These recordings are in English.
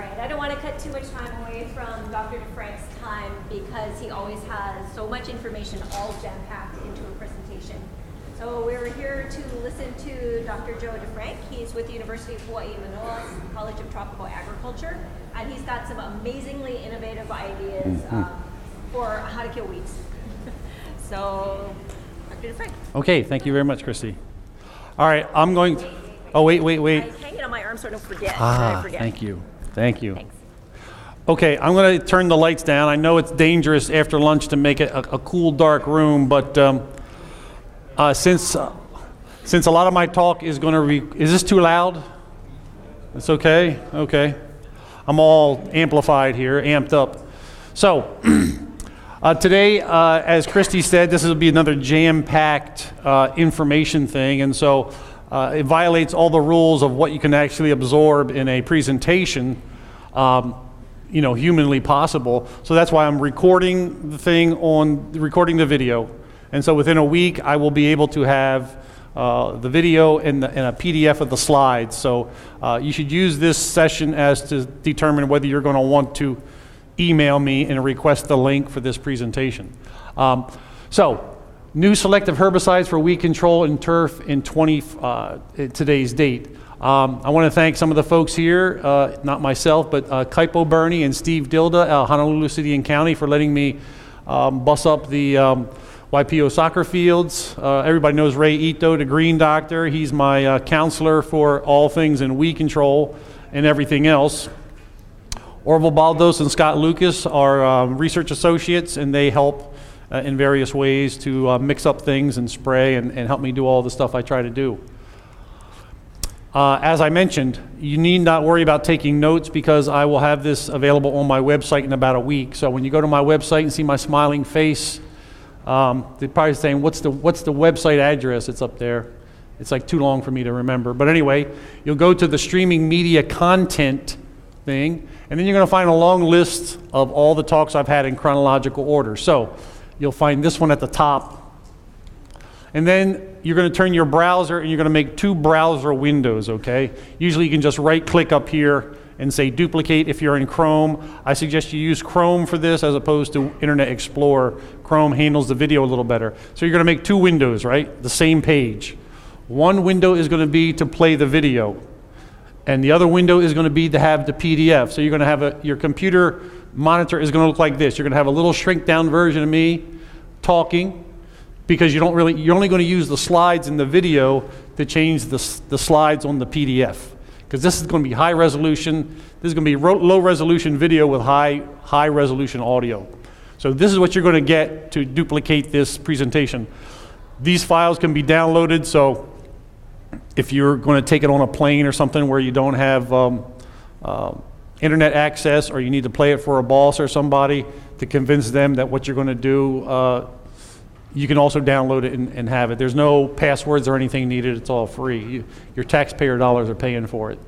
right, I don't want to cut too much time away from Dr. DeFrank's time because he always has so much information all jam-packed into a presentation. So we're here to listen to Dr. Joe DeFrank. He's with the University of Hawaii Manoa's College of Tropical Agriculture, and he's got some amazingly innovative ideas for how to kill weeds. So, Dr. DeFrank. Okay, thank you very much, Christy. All right, I'm going to... Oh, wait. I hang it on my arm so I don't forget. Thank you. Thank you. Thanks. Okay, I'm going to turn the lights down. I know it's dangerous after lunch to make it a cool, dark room, but since a lot of my talk is going to is this too loud? It's okay? Okay. I'm all amplified here, amped up. So, today, as Christy said, this will be another jam-packed information thing, and so it violates all the rules of what you can actually absorb in a presentation, humanly possible. So that's why I'm recording the video. And so within a week, I will be able to have the video and a PDF of the slides. So you should use this session as to determine whether you're going to want to email me and request the link for this presentation. New selective herbicides for weed control in turf in today's date. I want to thank some of the folks here, not myself, but Kaipo Bernie and Steve Dilda at Honolulu City and County for letting me bus up the YPO soccer fields. Everybody knows Ray Ito, the green doctor. He's my counselor for all things in weed control and everything else. Orville Baldos and Scott Lucas are research associates, and they help in various ways to mix up things and spray and help me do all the stuff I try to do. As I mentioned, you need not worry about taking notes because I will have this available on my website in about a week. So when you go to my website and see my smiling face, they're probably saying, what's the website address? It's up there. It's like too long for me to remember. But anyway, you'll go to the streaming media content thing, and then you're going to find a long list of all the talks I've had in chronological order. So you'll find this one at the top. And then you're going to turn your browser and you're going to make two browser windows, okay? Usually you can just right-click up here and say duplicate if you're in Chrome. I suggest you use Chrome for this as opposed to Internet Explorer. Chrome handles the video a little better. So you're going to make two windows, right? The same page. One window is going to be to play the video, and the other window is going to be to have the PDF. So you're going to have your computer monitor is going to look like this. You're going to have a little shrink down version of me talking, because you're only going to use the slides in the video to change the slides on the PDF. Because this is going to be high resolution. This is going to be low resolution video with high resolution audio. So this is what you're going to get to duplicate this presentation. These files can be downloaded, so if you're going to take it on a plane or something where you don't have internet access, or you need to play it for a boss or somebody to convince them that what you're going to do, you can also download it and have it. There's no passwords or anything needed. It's all free. Your taxpayer dollars are paying for it.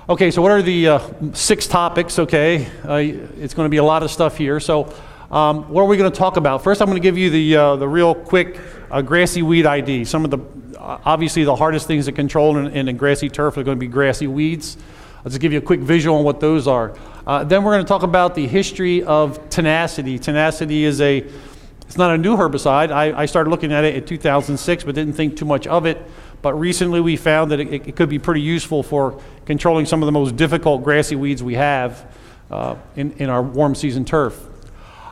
Okay, so what are the 6 topics? Okay, it's going to be a lot of stuff here. So what are we going to talk about? First, I'm going to give you the real quick grassy weed ID. Some of the, obviously the hardest things to control in a grassy turf are going to be grassy weeds. I'll just give you a quick visual on what those are. Then we're going to talk about the history of tenacity. Tenacity is it's not a new herbicide. I started looking at it in 2006, but didn't think too much of it. But recently we found that it could be pretty useful for controlling some of the most difficult grassy weeds we have in our warm season turf.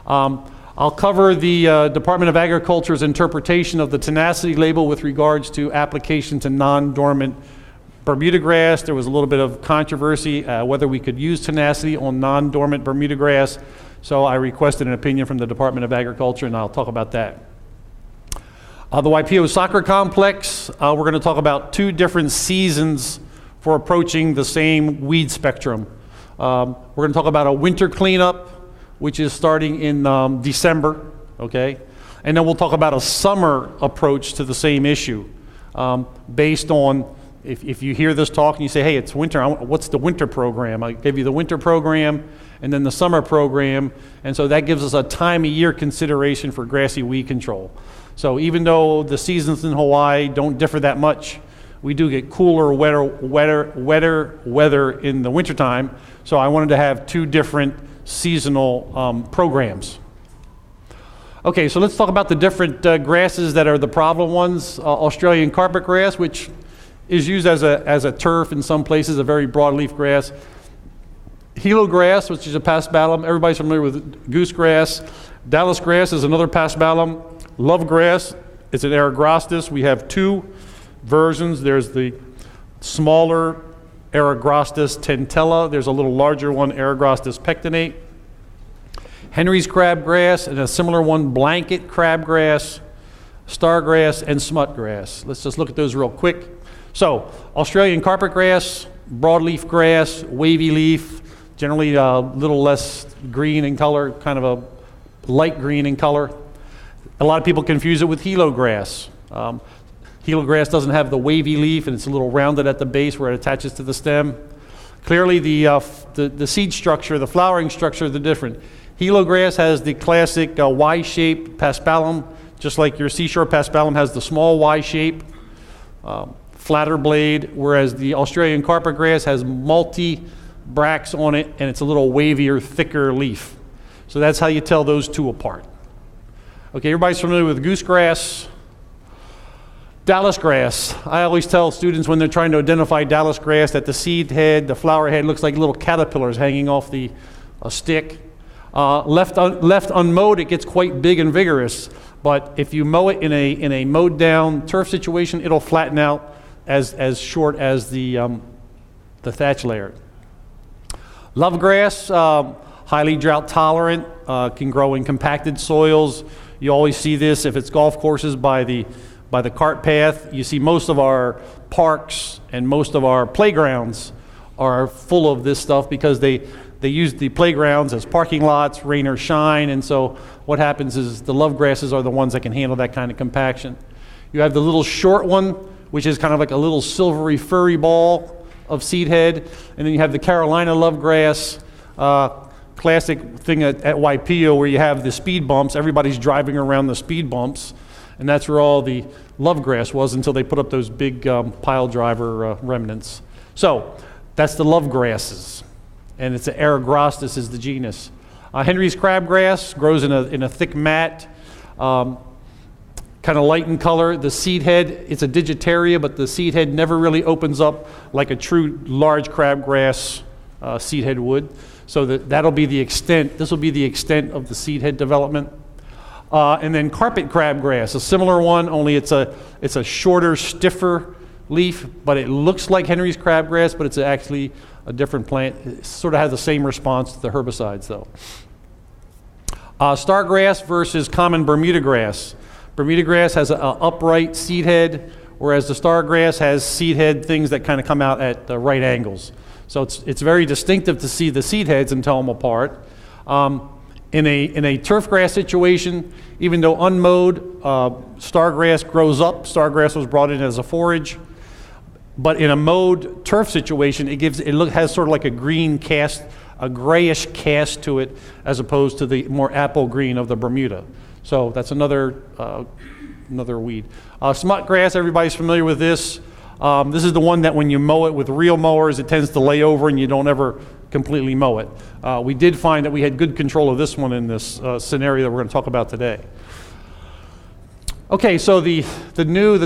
I'll cover the Department of Agriculture's interpretation of the tenacity label with regards to application to non-dormant Bermuda grass. There was a little bit of controversy whether we could use tenacity on non-dormant Bermuda grass. So I requested an opinion from the Department of Agriculture, and I'll talk about that. The YPO soccer complex, we're going to talk about 2 different seasons for approaching the same weed spectrum. We're going to talk about a winter cleanup, which is starting in December, okay? And then we'll talk about a summer approach to the same issue based on, if you hear this talk and you say, hey, it's winter, what's the winter program? I give you the winter program and then the summer program, and so that gives us a time of year consideration for grassy weed control. So even though the seasons in Hawaii don't differ that much, we do get cooler, wetter weather in the wintertime. So I wanted to have two different seasonal programs. Okay, so let's talk about the different grasses that are the problem ones. Australian carpet grass, which is used as a turf in some places, a very broadleaf grass. Hilo grass, which is a paspalum. Everybody's familiar with goosegrass. Dallas grass is another paspalum. Love grass, it's an Eragrostis. We have two versions. There's the smaller Eragrostis tentella. There's a little larger one, Eragrostis pectinate. Henry's crabgrass, and a similar one, blanket crabgrass, stargrass, and smutgrass. Let's just look at those real quick. So, Australian carpet grass, broadleaf grass, wavy leaf, generally a little less green in color, kind of a light green in color. A lot of people confuse it with Hilo grass. Hilo grass doesn't have the wavy leaf, and it's a little rounded at the base where it attaches to the stem. Clearly, the seed structure, the flowering structure, they're different. Hilo grass has the classic Y-shaped paspalum, just like your seashore paspalum has the small Y shape, flatter blade, whereas the Australian carpet grass has multi-bracts on it, and it's a little wavier, thicker leaf. So that's how you tell those two apart. Okay, everybody's familiar with goosegrass. Dallas grass. I always tell students when they're trying to identify Dallas grass that the seed head, the flower head looks like little caterpillars hanging off a stick. Left unmowed, it gets quite big and vigorous. But if you mow it in a mowed down turf situation, it'll flatten out as short as the thatch layer. Love grass, highly drought tolerant, can grow in compacted soils. You always see this if it's golf courses by the cart path. You see most of our parks and most of our playgrounds are full of this stuff because they use the playgrounds as parking lots, rain or shine, and so what happens is the love grasses are the ones that can handle that kind of compaction. You have the little short one, which is kind of like a little silvery furry ball of seed head, and then you have the Carolina love grass, classic thing at Waipio where you have the speed bumps. Everybody's driving around the speed bumps, and that's where all the love grass was until they put up those big pile driver remnants. So that's the love grasses. And it's an Eragrostis is the genus. Henry's crabgrass grows in a thick mat, kind of light in color. The seed head, it's a digitaria, but the seed head never really opens up like a true large crabgrass seed head would. So that'll be the extent. This will be the extent of the seed head development. And then carpet crabgrass, a similar one, only it's a shorter, stiffer leaf, but it looks like Henry's crabgrass, but it's actually a different plant. It sort of has the same response to the herbicides, though. Stargrass versus common Bermuda grass. Bermuda grass has an upright seed head, whereas the stargrass has seed head things that kind of come out at right angles. So it's very distinctive to see the seed heads and tell them apart. In a turf grass situation, even though unmowed, stargrass grows up. Stargrass was brought in as a forage. But in a mowed turf situation, it has sort of like a green cast, a grayish cast to it, as opposed to the more apple green of the Bermuda. So that's another weed. Smut grass, everybody's familiar with this. This is the one that when you mow it with real mowers, it tends to lay over and you don't ever completely mow it. We did find that we had good control of this one in this scenario that we're going to talk about today. Okay, so the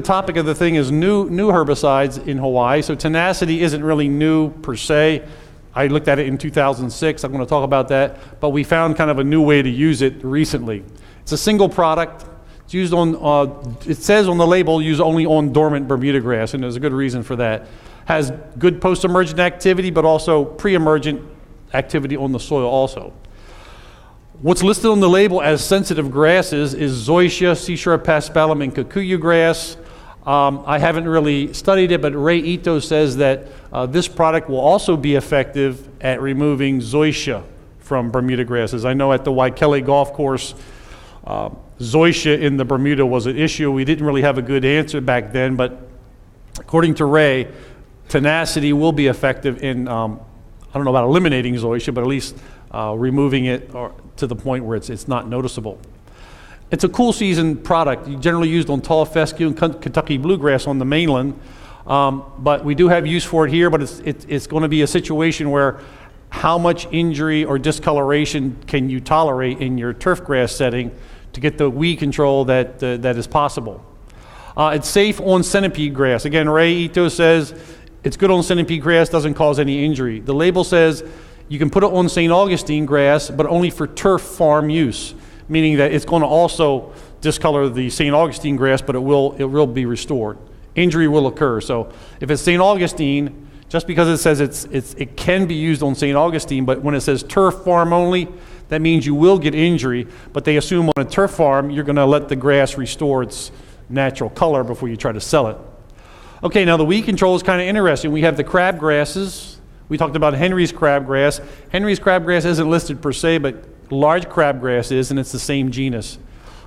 topic of the thing is new herbicides in Hawaii. So tenacity isn't really new per se. I looked at it in 2006. I'm going to talk about that. But we found kind of a new way to use it recently. It's a single product. It's used on, it says on the label, used only on dormant Bermuda grass, and there's a good reason for that. Has good post-emergent activity, but also pre-emergent activity on the soil also. What's listed on the label as sensitive grasses is zoysia, seashore paspalum, and kikuyu grass. I haven't really studied it, but Ray Ito says that this product will also be effective at removing zoysia from Bermuda grasses. I know at the Waikele golf course, zoysia in the Bermuda was an issue. We didn't really have a good answer back then, but according to Ray, tenacity will be effective in, I don't know about eliminating zoysia, but at least removing it to the point where it's not noticeable. It's a cool season product, generally used on tall fescue and Kentucky bluegrass on the mainland. But we do have use for it here, but it's going to be a situation where how much injury or discoloration can you tolerate in your turf grass setting to get the weed control that is possible. It's safe on centipede grass. Again, Ray Ito says it's good on centipede grass, doesn't cause any injury. The label says you can put it on St. Augustine grass, but only for turf farm use, meaning that it's going to also discolor the St. Augustine grass, but it will be restored. Injury will occur. So if it's St. Augustine, just because it says it can be used on St. Augustine, but when it says turf farm only, that means you will get injury, but they assume on a turf farm you're going to let the grass restore its natural color before you try to sell it. Okay, now the weed control is kind of interesting. We have the crab grasses. We talked about Henry's crabgrass. Henry's crabgrass isn't listed per se, but large crabgrass is, and it's the same genus.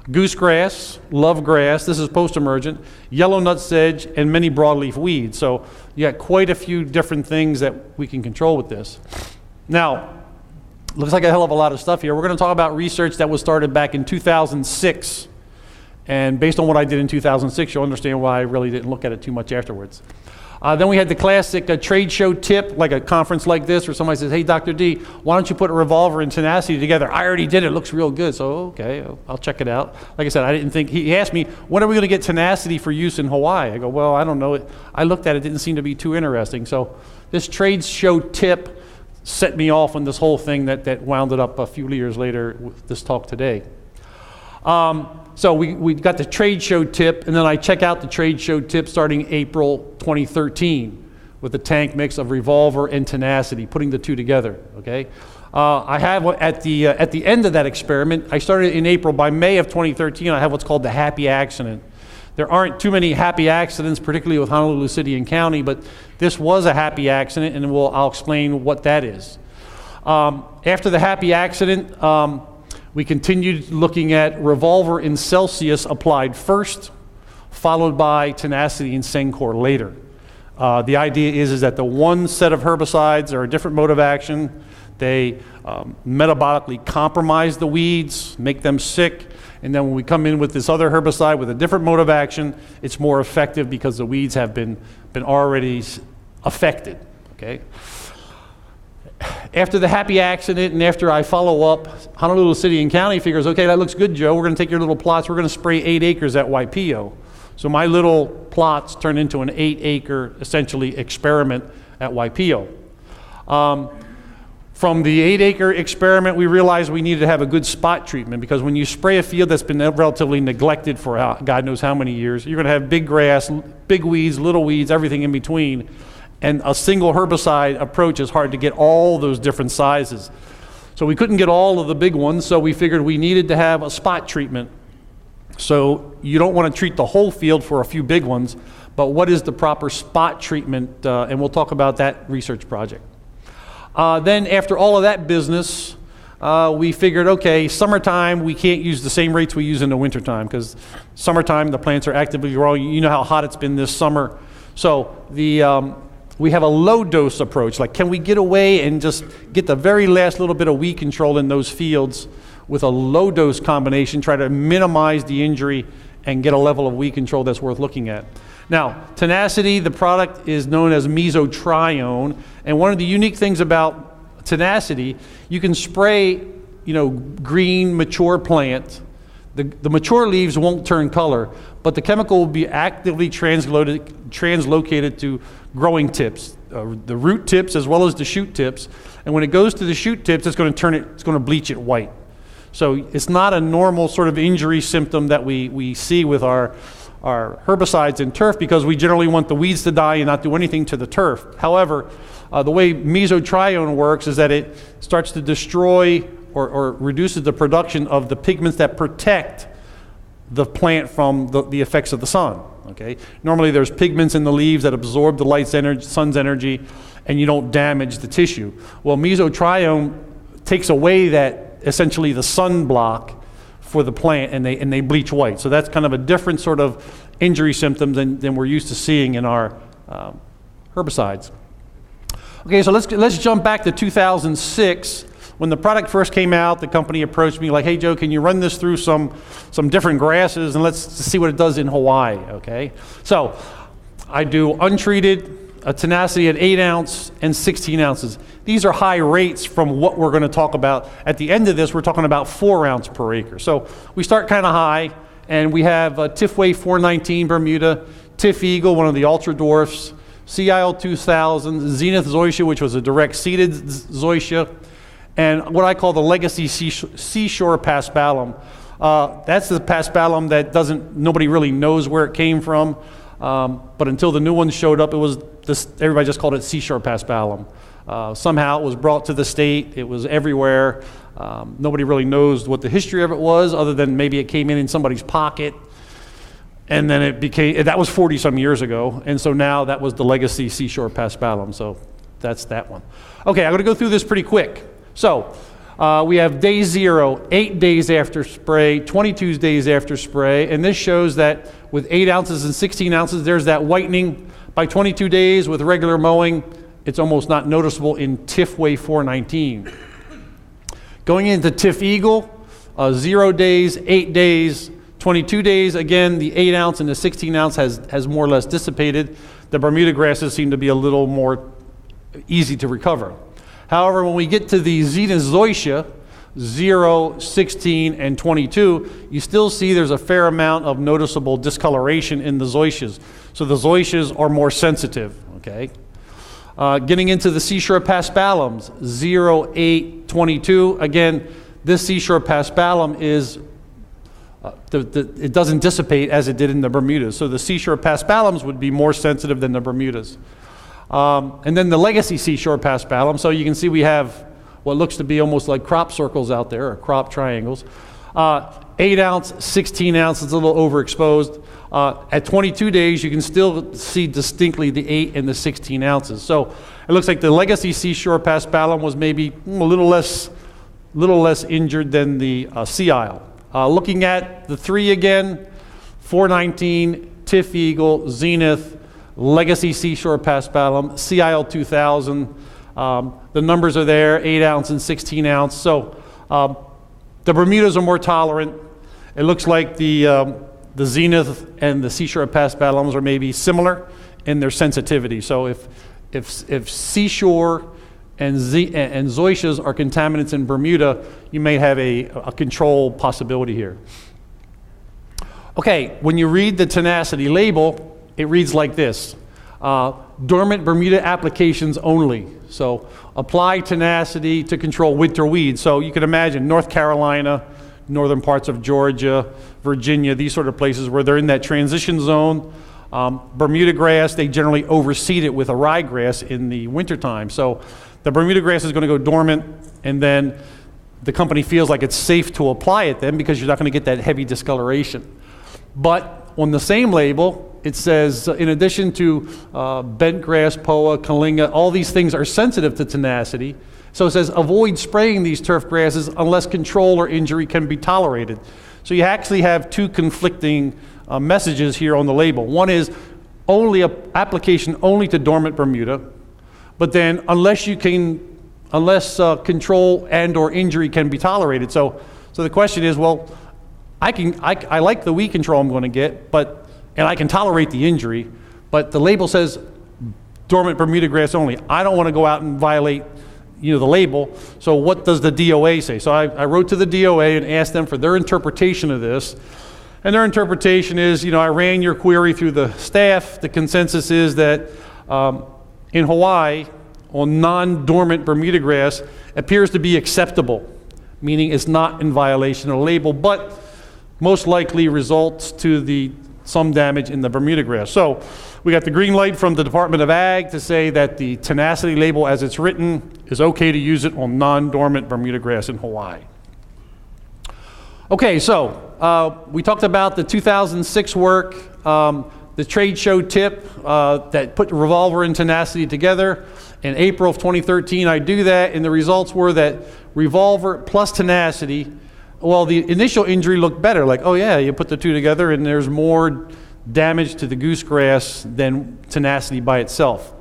Goosegrass, lovegrass, this is post-emergent, yellow nutsedge, and many broadleaf weeds. So you got quite a few different things that we can control with this. Now, looks like a hell of a lot of stuff here. We're going to talk about research that was started back in 2006. And based on what I did in 2006, you'll understand why I really didn't look at it too much afterwards. Then we had the classic trade show tip, like a conference like this, where somebody says, hey, Dr. D, why don't you put a revolver and tenacity together? I already did it. It looks real good. So, okay, I'll check it out. Like I said, I didn't think, he asked me, when are we going to get tenacity for use in Hawaii? I go, well, I don't know. I looked at it, didn't seem to be too interesting. So this trade show tip set me off on this whole thing that wound it up a few years later with this talk today. So we got the trade show tip, and then I check out the trade show tip starting April 2013 with the tank mix of revolver and tenacity, putting the two together, okay? I have at the end of that experiment, I started in April. By May of 2013, I have what's called the happy accident. There aren't too many happy accidents, particularly with Honolulu City and County, but this was a happy accident, and I'll explain what that is. After the happy accident, we continued looking at revolver in Celsius applied first, followed by tenacity and Sencor later. The idea is that the one set of herbicides are a different mode of action. They metabolically compromise the weeds, make them sick, and then when we come in with this other herbicide with a different mode of action, it's more effective because the weeds have been already affected, okay? After the happy accident and after I follow up, Honolulu City and County figures, okay, that looks good, Joe. We're going to take your little plots. We're going to spray 8 acres at Waipio. So my little plots turn into an 8-acre, essentially, experiment at Waipio. From the 8-acre experiment, we realized we needed to have a good spot treatment, because when you spray a field that's been relatively neglected for God knows how many years, you're going to have big grass, big weeds, little weeds, everything in between. And a single herbicide approach is hard to get all those different sizes. So we couldn't get all of the big ones, so we figured we needed to have a spot treatment. So you don't want to treat the whole field for a few big ones, but what is the proper spot treatment? And we'll talk about that research project. Then after all of that business, we figured, okay, summertime, we can't use the same rates we use in the wintertime, because summertime, the plants are actively growing. You know how hot it's been this summer. So we have a low dose approach. Like, can we get away and just get the very last little bit of weed control in those fields with a low dose combination, try to minimize the injury and get a level of weed control that's worth looking at. Now, tenacity, the product is known as mesotrione, and one of the unique things about tenacity, you can spray, green, mature plant. The mature leaves won't turn color, but the chemical will be actively translocated to growing tips, the root tips as well as the shoot tips. And when it goes to the shoot tips, it's going to bleach it white. So it's not a normal sort of injury symptom that we see with our herbicides in turf, because we generally want the weeds to die and not do anything to the turf. However, the way mesotrione works is that it starts to destroy or reduces the production of the pigments that protect the plant from the effects of the sun. Okay? Normally there's pigments in the leaves that absorb the sun's energy, and you don't damage the tissue. Well, mesotrione takes away that, essentially, the sunblock for the plant, and they bleach white. So that's kind of a different sort of injury symptom than we're used to seeing in our herbicides. Okay, so let's jump back to 2006. When the product first came out, the company approached me like, hey, Joe, can you run this through some different grasses, and let's see what it does in Hawaii, okay? So I do untreated, a tenacity at 8 ounce and 16 ounces. These are high rates from what we're going to talk about. At the end of this, we're talking about 4 ounce per acre. So we start kind of high, and we have Tifway 419 Bermuda, Tif Eagle, one of the ultra dwarfs, CIL 2000, Zenith Zoysia, which was a direct seeded Zoysia, and what I call the legacy seashore paspalum. That's the paspalum that nobody really knows where it came from. But until the new ones showed up, everybody just called it seashore paspalum. Somehow it was brought to the state. It was everywhere. Nobody really knows what the history of it was, other than maybe it came in somebody's pocket. And then that was 40 some years ago. And so now that was the legacy seashore paspalum. So that's that one. Okay, I'm going to go through this pretty quick. So we have day 0, 8 days after spray, 22 days after spray. And this shows that with 8 ounces and 16 ounces, there's that whitening. By 22 days with regular mowing, it's almost not noticeable in Tifway 419. Going into Tif Eagle, 0 days, 8 days, 22 days, again, the 8 ounce and the 16 ounce has more or less dissipated. The Bermuda grasses seem to be a little more easy to recover. However, when we get to the Zenith Zoysia, 0, 16, and 22, you still see there's a fair amount of noticeable discoloration in the zoysias. So the zoysias are more sensitive, okay? Getting into the seashore paspalums, 0, 8, 22. Again, this seashore paspalum is, it doesn't dissipate as it did in the Bermudas. So the seashore paspalums would be more sensitive than the Bermudas. And then the legacy seashore paspalum. So you can see we have what looks to be almost like crop circles out there, or crop triangles. 8 ounce, 16 ounce, it's a little overexposed. At 22 days, you can still see distinctly the 8 and the 16 ounces. So it looks like the legacy seashore paspalum was maybe a little less injured than the sea isle. Looking at the 3 again, 419, Tif Eagle, Zenith, legacy seashore paspalum, CIL 2000. The numbers are there, 8 ounce and 16 ounce. So the Bermudas are more tolerant. It looks like the Zenith and the seashore paspalums are maybe similar in their sensitivity. So if seashore and zoysias are contaminants in Bermuda, you may have a control possibility here. Okay, when you read the tenacity label, it reads like this. Dormant Bermuda applications only. So apply tenacity to control winter weeds. So you can imagine North Carolina, northern parts of Georgia, Virginia, these sort of places where they're in that transition zone. Bermuda grass, they generally overseed it with a ryegrass in the wintertime. So the Bermuda grass is going to go dormant, and then the company feels like it's safe to apply it then because you're not going to get that heavy discoloration. But on the same label, it says, in addition to bent grass, poa, kalinga, all these things are sensitive to tenacity. So it says, avoid spraying these turf grasses unless control or injury can be tolerated. So you actually have two conflicting messages here on the label. One is application only to dormant Bermuda, but then unless control and or injury can be tolerated. So the question is, well, I like the weed control I'm going to get, and I can tolerate the injury, but the label says dormant Bermuda grass only. I don't want to go out and violate, the label. So what does the DOA say? So I wrote to the DOA and asked them for their interpretation of this. And their interpretation is, I ran your query through the staff. The consensus is that in Hawaii, on non-dormant Bermuda grass, appears to be acceptable, meaning it's not in violation of the label, but most likely results to some damage in the Bermuda grass. So we got the green light from the Department of Ag to say that the tenacity label as it's written is okay to use it on non-dormant Bermuda grass in Hawaii. Okay, so we talked about the 2006 work, the trade show tip that put Revolver and tenacity together. In April of 2013, I do that, and the results were that Revolver plus tenacity, well, the initial injury looked better, like, oh yeah, you put the two together and there's more damage to the goosegrass than tenacity by itself,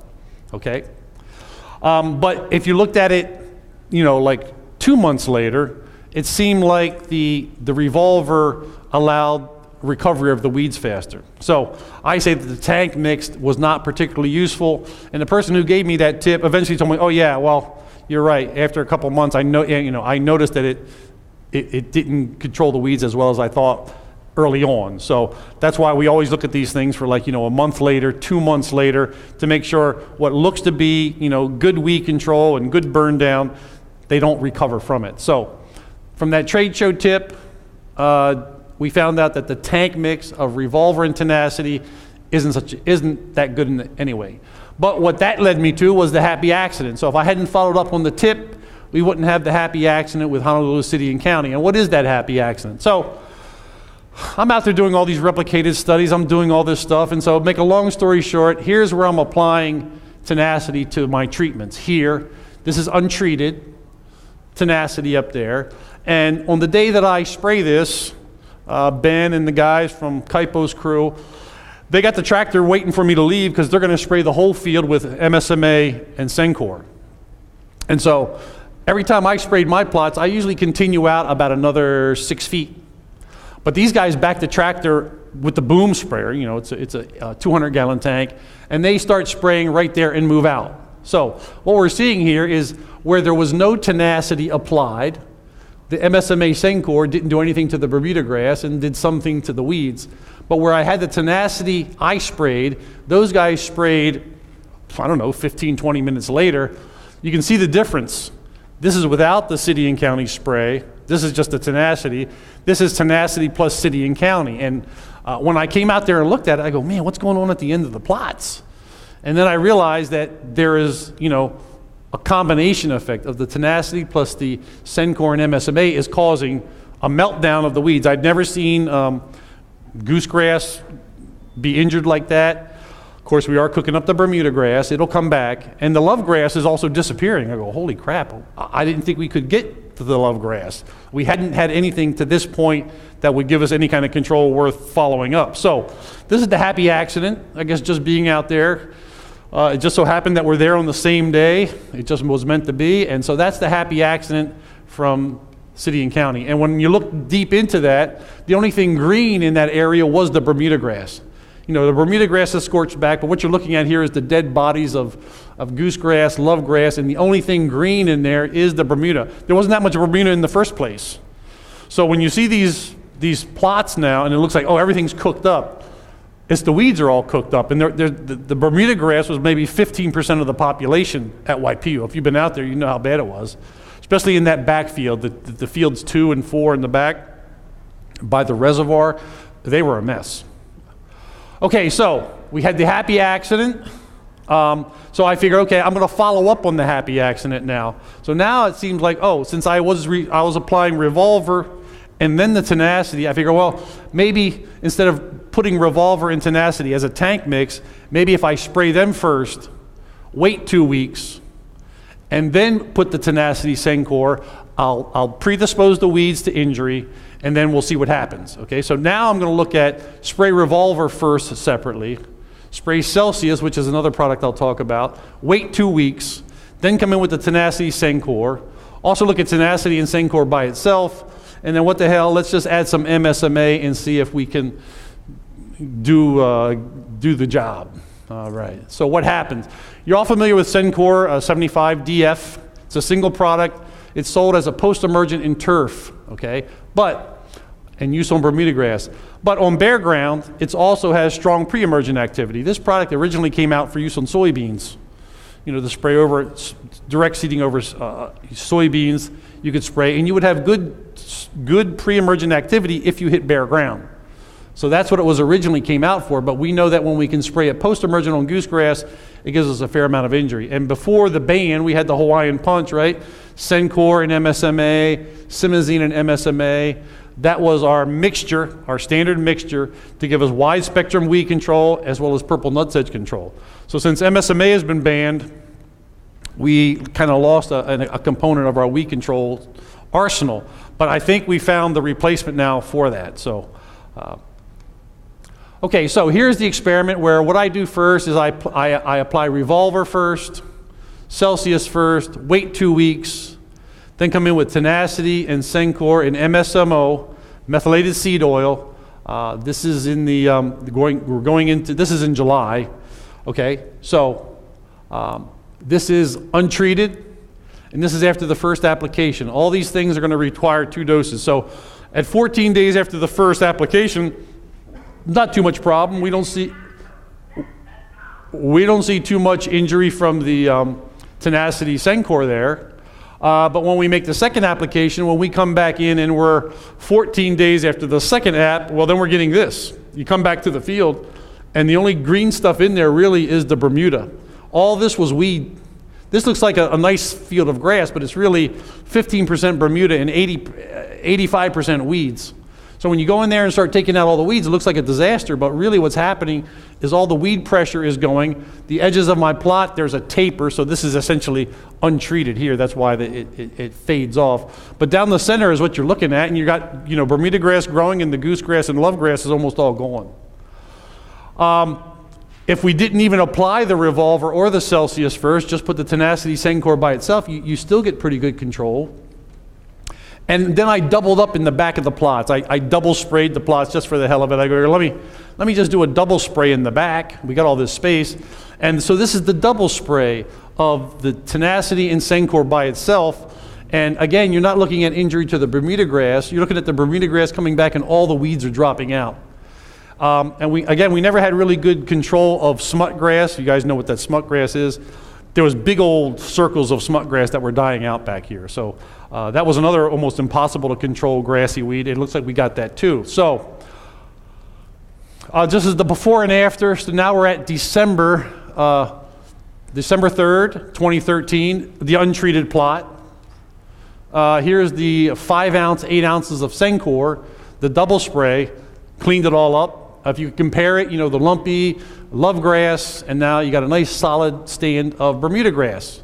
okay? But if you looked at it, like 2 months later, it seemed like the Revolver allowed recovery of the weeds faster. So I say that the tank mix was not particularly useful, and the person who gave me that tip eventually told me, oh yeah, well, you're right. After a couple months, I noticed that it didn't control the weeds as well as I thought early on. So that's why we always look at these things for like, a month later, 2 months later, to make sure what looks to be, good weed control and good burn down, they don't recover from it. So from that trade show tip, we found out that the tank mix of Revolver and Tenacity isn't that good anyway. But what that led me to was the happy accident. So if I hadn't followed up on the tip, we wouldn't have the happy accident with Honolulu City and County. And what is that happy accident? So I'm out there doing all these replicated studies. I'm doing all this stuff. And so make a long story short, here's where I'm applying Tenacity to my treatments. Here, this is untreated Tenacity up there. And on the day that I spray this, Ben and the guys from Kaipo's crew, they got the tractor waiting for me to leave because they're going to spray the whole field with MSMA and Sencor. And so every time I sprayed my plots, I usually continue out about another 6 feet. But these guys back the tractor with the boom sprayer, it's a 200-gallon tank, and they start spraying right there and move out. So what we're seeing here is where there was no Tenacity applied, the MSMA Sencor didn't do anything to the Bermuda grass and did something to the weeds. But where I had the Tenacity I sprayed, those guys sprayed, 15, 20 minutes later. You can see the difference. This is without the City and County spray. This is just the Tenacity. This is Tenacity plus City and County. And when I came out there and looked at it, I go, man, what's going on at the end of the plots? And then I realized that there is, a combination effect of the Tenacity plus the Sencor and MSMA is causing a meltdown of the weeds. I'd never seen goosegrass be injured like that. Of course, we are cooking up the Bermuda grass. It'll come back. And the love grass is also disappearing. I go, holy crap, I didn't think we could get to the love grass. We hadn't had anything to this point that would give us any kind of control worth following up. So this is the happy accident, I guess, just being out there. It just so happened that we're there on the same day. It just was meant to be. And so that's the happy accident from City and County. And when you look deep into that, the only thing green in that area was the Bermuda grass. The Bermuda grass is scorched back, but what you're looking at here is the dead bodies of goosegrass, love grass, and the only thing green in there is the Bermuda. There wasn't that much Bermuda in the first place. So when you see these plots now, and it looks like, oh, everything's cooked up, it's the weeds are all cooked up. And the Bermuda grass was maybe 15% of the population at Waipiu. If you've been out there, you know how bad it was, especially in that back field, the fields 2 and 4 in the back by the reservoir, they were a mess. Okay, so we had the happy accident. So I figure, okay, I'm going to follow up on the happy accident now. So now it seems like, oh, since I was applying Revolver and then the Tenacity, I figure, well, maybe instead of putting Revolver and Tenacity as a tank mix, maybe if I spray them first, wait 2 weeks, and then put the Tenacity Sencor, I'll predispose the weeds to injury, and then we'll see what happens. Okay, so now I'm going to look at spray Revolver first separately, spray Celsius, which is another product I'll talk about, wait 2 weeks, then come in with the Tenacity Sencor, also look at Tenacity and Sencor by itself, and then what the hell, let's just add some MSMA and see if we can do the job. All right, so what happens? You're all familiar with Sencor 75 DF. It's a single product. It's sold as a post-emergent in turf, okay? And use on Bermuda grass. But on bare ground, it also has strong pre-emergent activity. This product originally came out for use on soybeans. The spray over, direct seeding over soybeans, you could spray, and you would have good pre-emergent activity if you hit bare ground. So that's what it was originally came out for, but we know that when we can spray it post-emergent on goosegrass, it gives us a fair amount of injury. And before the ban, we had the Hawaiian Punch, right? Sencor and MSMA, Simazine and MSMA. That was our mixture, our standard mixture, to give us wide spectrum weed control as well as purple nutsedge control. So since MSMA has been banned, we kind of lost a component of our weed control arsenal. But I think we found the replacement now for that. So, okay, so here's the experiment where what I do first is I apply Revolver first, Celsius first, wait 2 weeks, then come in with Tenacity and Sencor and MSMO, methylated seed oil, This is in the, we're going into, this is in July, okay? So this is untreated, and this is after the first application. All these things are going to require 2 doses. So at 14 days after the first application, not too much problem. We don't see too much injury from the tenacity Sencor there. But when we make the second application, when we come back in and we're 14 days after the second app, well, then we're getting this. You come back to the field, and the only green stuff in there really is the Bermuda. All this was weed. This looks like a nice field of grass, but it's really 15% Bermuda and 85% weeds. So when you go in there and start taking out all the weeds, it looks like a disaster, but really what's happening is all the weed pressure is going. The edges of my plot, there's a taper, so this is essentially untreated here. That's why it fades off. But down the center is what you're looking at, and you got, Bermuda grass growing, and the goose grass and love grass is almost all gone. If we didn't even apply the Revolver or the Celsius first, just put the tenacity Sencor by itself, you still get pretty good control. And then I doubled up in the back of the plots. I double sprayed the plots just for the hell of it. I go, let me just do a double spray in the back. We got all this space. And so this is the double spray of the tenacity and Sencor by itself. And again, you're not looking at injury to the Bermuda grass. You're looking at the Bermuda grass coming back and all the weeds are dropping out. And we never had really good control of smut grass. You guys know what that smut grass is. There was big old circles of smut grass that were dying out back here. So that was another almost impossible to control grassy weed. It looks like we got that too. So this is the before and after. So now we're at December 3rd, 2013, the untreated plot. Here's the 5 ounce, 8 ounces of Sencor, the double spray, cleaned it all up. If you compare it, the lumpy love grass, and now you got a nice solid stand of Bermuda grass.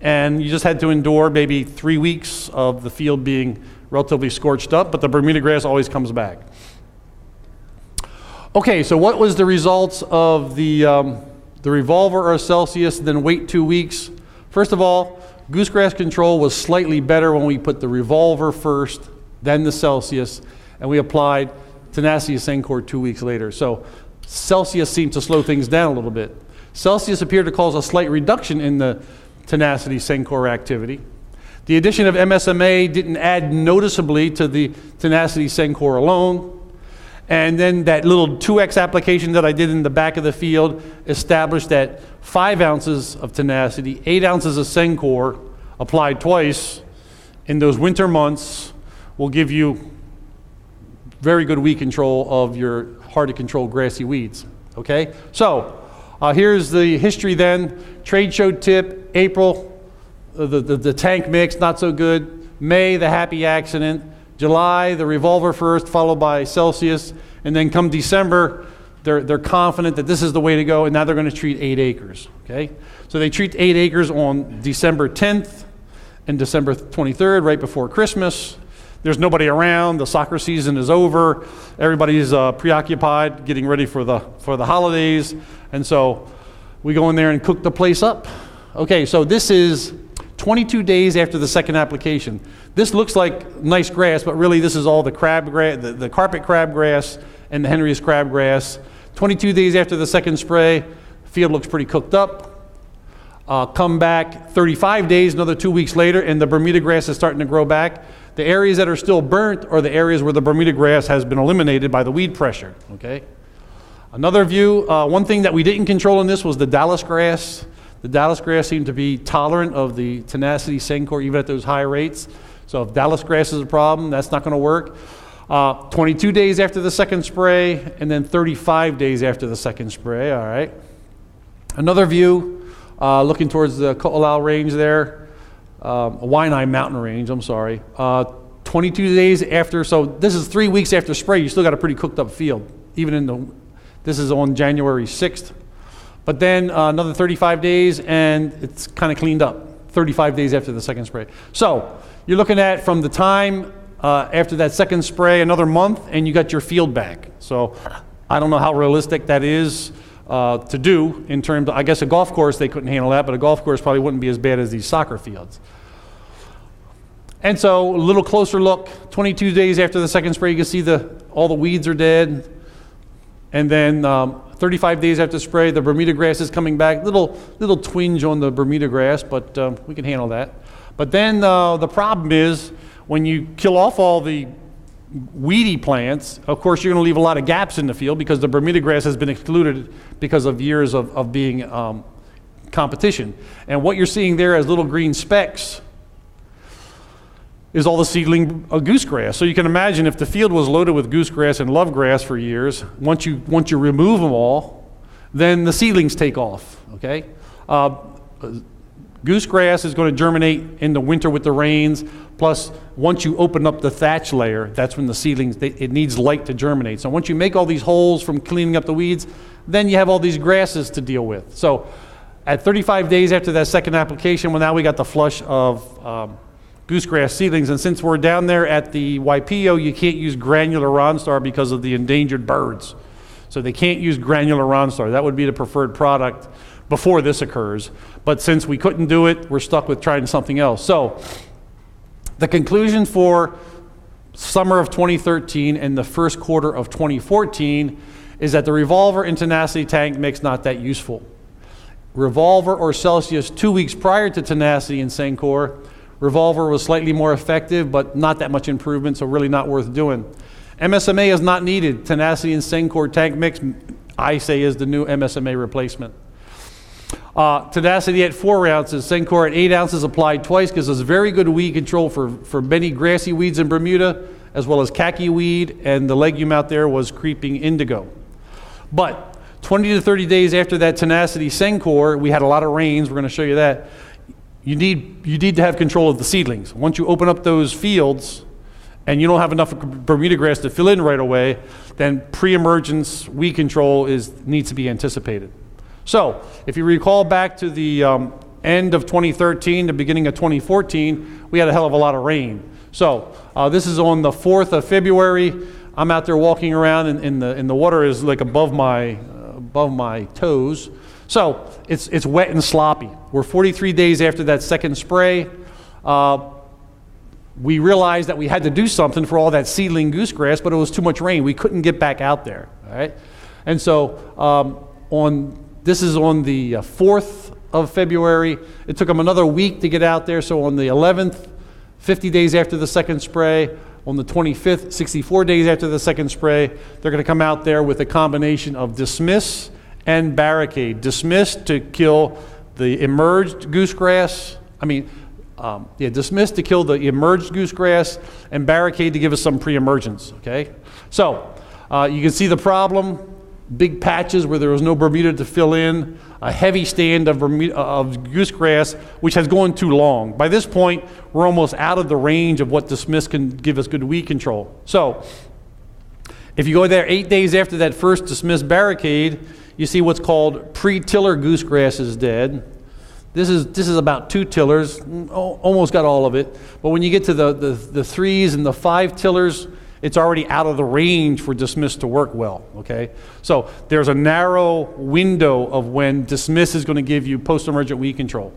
And you just had to endure maybe 3 weeks of the field being relatively scorched up, but the Bermuda grass always comes back. Okay, so what was the results of the Revolver or Celsius, then wait 2 weeks? First of all, goosegrass control was slightly better when we put the Revolver first, then the Celsius, and we applied tenacity Sencor 2 weeks later. So Celsius seemed to slow things down a little bit. Celsius appeared to cause a slight reduction in the tenacity Sencor activity. The addition of MSMA didn't add noticeably to the tenacity Sencor alone. And then that little 2x application that I did in the back of the field established that 5 ounces of tenacity, 8 ounces of Sencor applied twice in those winter months will give you very good weed control of your hard to control grassy weeds. Okay, so here's the history then. Trade show tip, April, the tank mix, not so good. May, the happy accident. July, the Revolver first, followed by Celsius. And then come December, they're confident that this is the way to go, and now they're going to treat 8 acres. Okay, so they treat 8 acres on December 10th and December 23rd, right before Christmas. There's nobody around. The soccer season is over. Everybody's preoccupied getting ready for the holidays. And so we go in there and cook the place up. Okay, so this is 22 days after the second application. This looks like nice grass, but really this is all the crabgrass, the carpet crabgrass and the Henry's crabgrass. 22 days after the second spray, field looks pretty cooked up. Come back 35 days, another 2 weeks later, and the Bermuda grass is starting to grow back. The areas that are still burnt are the areas where the Bermuda grass has been eliminated by the weed pressure, okay? Another view, one thing that we didn't control in this was the Dallas grass. The Dallas grass seemed to be tolerant of the tenacity Sencor even at those high rates. So if Dallas grass is a problem, that's not gonna work. 22 days after the second spray, and then 35 days after the second spray, all right? Another view, looking towards the Ko'olau range there. Waianae Mountain Range, I'm sorry. 22 days after, so this is 3 weeks after spray, you still got a pretty cooked up field, even in this is on January 6th. But then another 35 days and it's kind of cleaned up, 35 days after the second spray. So you're looking at from the time after that second spray, another month, and you got your field back. So I don't know how realistic that is to do in terms of, I guess a golf course, they couldn't handle that, but a golf course probably wouldn't be as bad as these soccer fields. And so a little closer look, 22 days after the second spray, you can see all the weeds are dead. And then 35 days after spray, the Bermuda grass is coming back. Little twinge on the Bermuda grass, but we can handle that. But then the problem is when you kill off all the weedy plants, of course you're going to leave a lot of gaps in the field because the Bermuda grass has been excluded because of years of being competition. And what you're seeing there as little green specks is all the seedling goosegrass. So you can imagine if the field was loaded with goosegrass and lovegrass for years, once you remove them all, then the seedlings take off, okay? Goosegrass is going to germinate in the winter with the rains, plus once you open up the thatch layer, that's when the seedlings, it needs light to germinate. So once you make all these holes from cleaning up the weeds, then you have all these grasses to deal with. So at 35 days after that second application, well, now we got the flush of goosegrass seedlings, and since we're down there at the YPO, you can't use granular Ronstar because of the endangered birds. So they can't use granular Ronstar. That would be the preferred product before this occurs. But since we couldn't do it, we're stuck with trying something else. So the conclusion for summer of 2013 and the first quarter of 2014 is that the Revolver and Tenacity tank mix not that useful. Revolver or Celsius 2 weeks prior to Tenacity and Sencor, Revolver was slightly more effective, but not that much improvement, so really not worth doing. MSMA is not needed. Tenacity and Sencor tank mix, I say, is the new MSMA replacement. Tenacity at 4 ounces, Sencor at 8 ounces applied twice gives us very good weed control for many grassy weeds in Bermuda, as well as khaki weed, and the legume out there was creeping indigo. But 20 to 30 days after that Tenacity Sencor, we had a lot of rains, we're going to show you that. You need to have control of the seedlings. Once you open up those fields and you don't have enough Bermuda grass to fill in right away, then pre-emergence weed control needs to be anticipated. So if you recall back to the end of 2013, the beginning of 2014, we had a hell of a lot of rain. So this is on the 4th of February. I'm out there walking around and the water is like above my toes. So it's wet and sloppy. We're 43 days after that second spray. We realized that we had to do something for all that seedling goosegrass, but it was too much rain. We couldn't get back out there, all right? And so this is on the 4th of February. It took them another week to get out there. So on the 11th, 50 days after the second spray, on the 25th, 64 days after the second spray, they're going to come out there with a combination of Dismiss and Barricade. Dismiss to kill the emerged goosegrass. Dismiss to kill the emerged goosegrass, and Barricade to give us some pre-emergence, okay? So you can see the problem. Big patches where there was no Bermuda to fill in, a heavy stand of goosegrass, which has gone too long. By this point, we're almost out of the range of what Dismiss can give us good weed control. So if you go there 8 days after that first Dismiss Barricade, you see what's called pre-tiller goosegrass is dead. This is about 2 tillers, almost got all of it. But when you get to the 3s and the 5 tillers, it's already out of the range for Dismiss to work well, okay? So there's a narrow window of when Dismiss is going to give you post-emergent weed control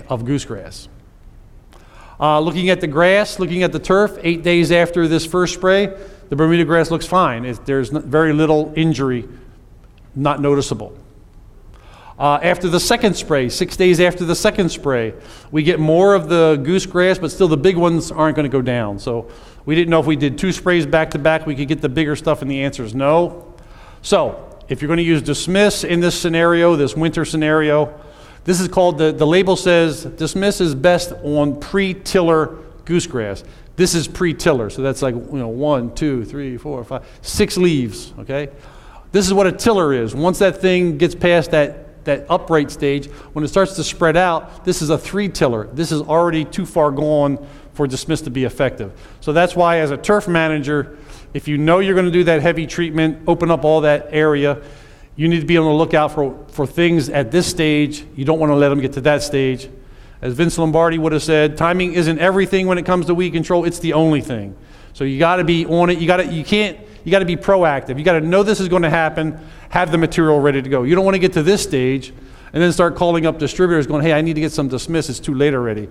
of goosegrass. Looking at the grass, looking at the turf, 8 days after this first spray, the Bermuda grass looks fine. There's very little injury, not noticeable. After the second spray, 6 days after the second spray, we get more of the goosegrass, but still the big ones aren't going to go down. So we didn't know if we did 2 sprays back to back, we could get the bigger stuff, and the answer is no. So if you're going to use Dismiss in this scenario, this winter scenario, this is called, the label says Dismiss is best on pre-tiller goosegrass. This is pre-tiller, so that's like 1, 2, 3, 4, 5, 6 leaves, okay? This is what a tiller is. Once that thing gets past that upright stage, when it starts to spread out, this is a 3-tiller. This is already too far gone for Dismiss to be effective. So that's why as a turf manager, if you know you're going to do that heavy treatment, open up all that area, you need to be on the lookout for things at this stage. You don't want to let them get to that stage. As Vince Lombardi would have said, timing isn't everything when it comes to weed control, it's the only thing. So you got to be on it. You got to be proactive. You got to know this is going to happen, have the material ready to go. You don't want to get to this stage and then start calling up distributors going, hey, I need to get some Dismiss, it's too late already.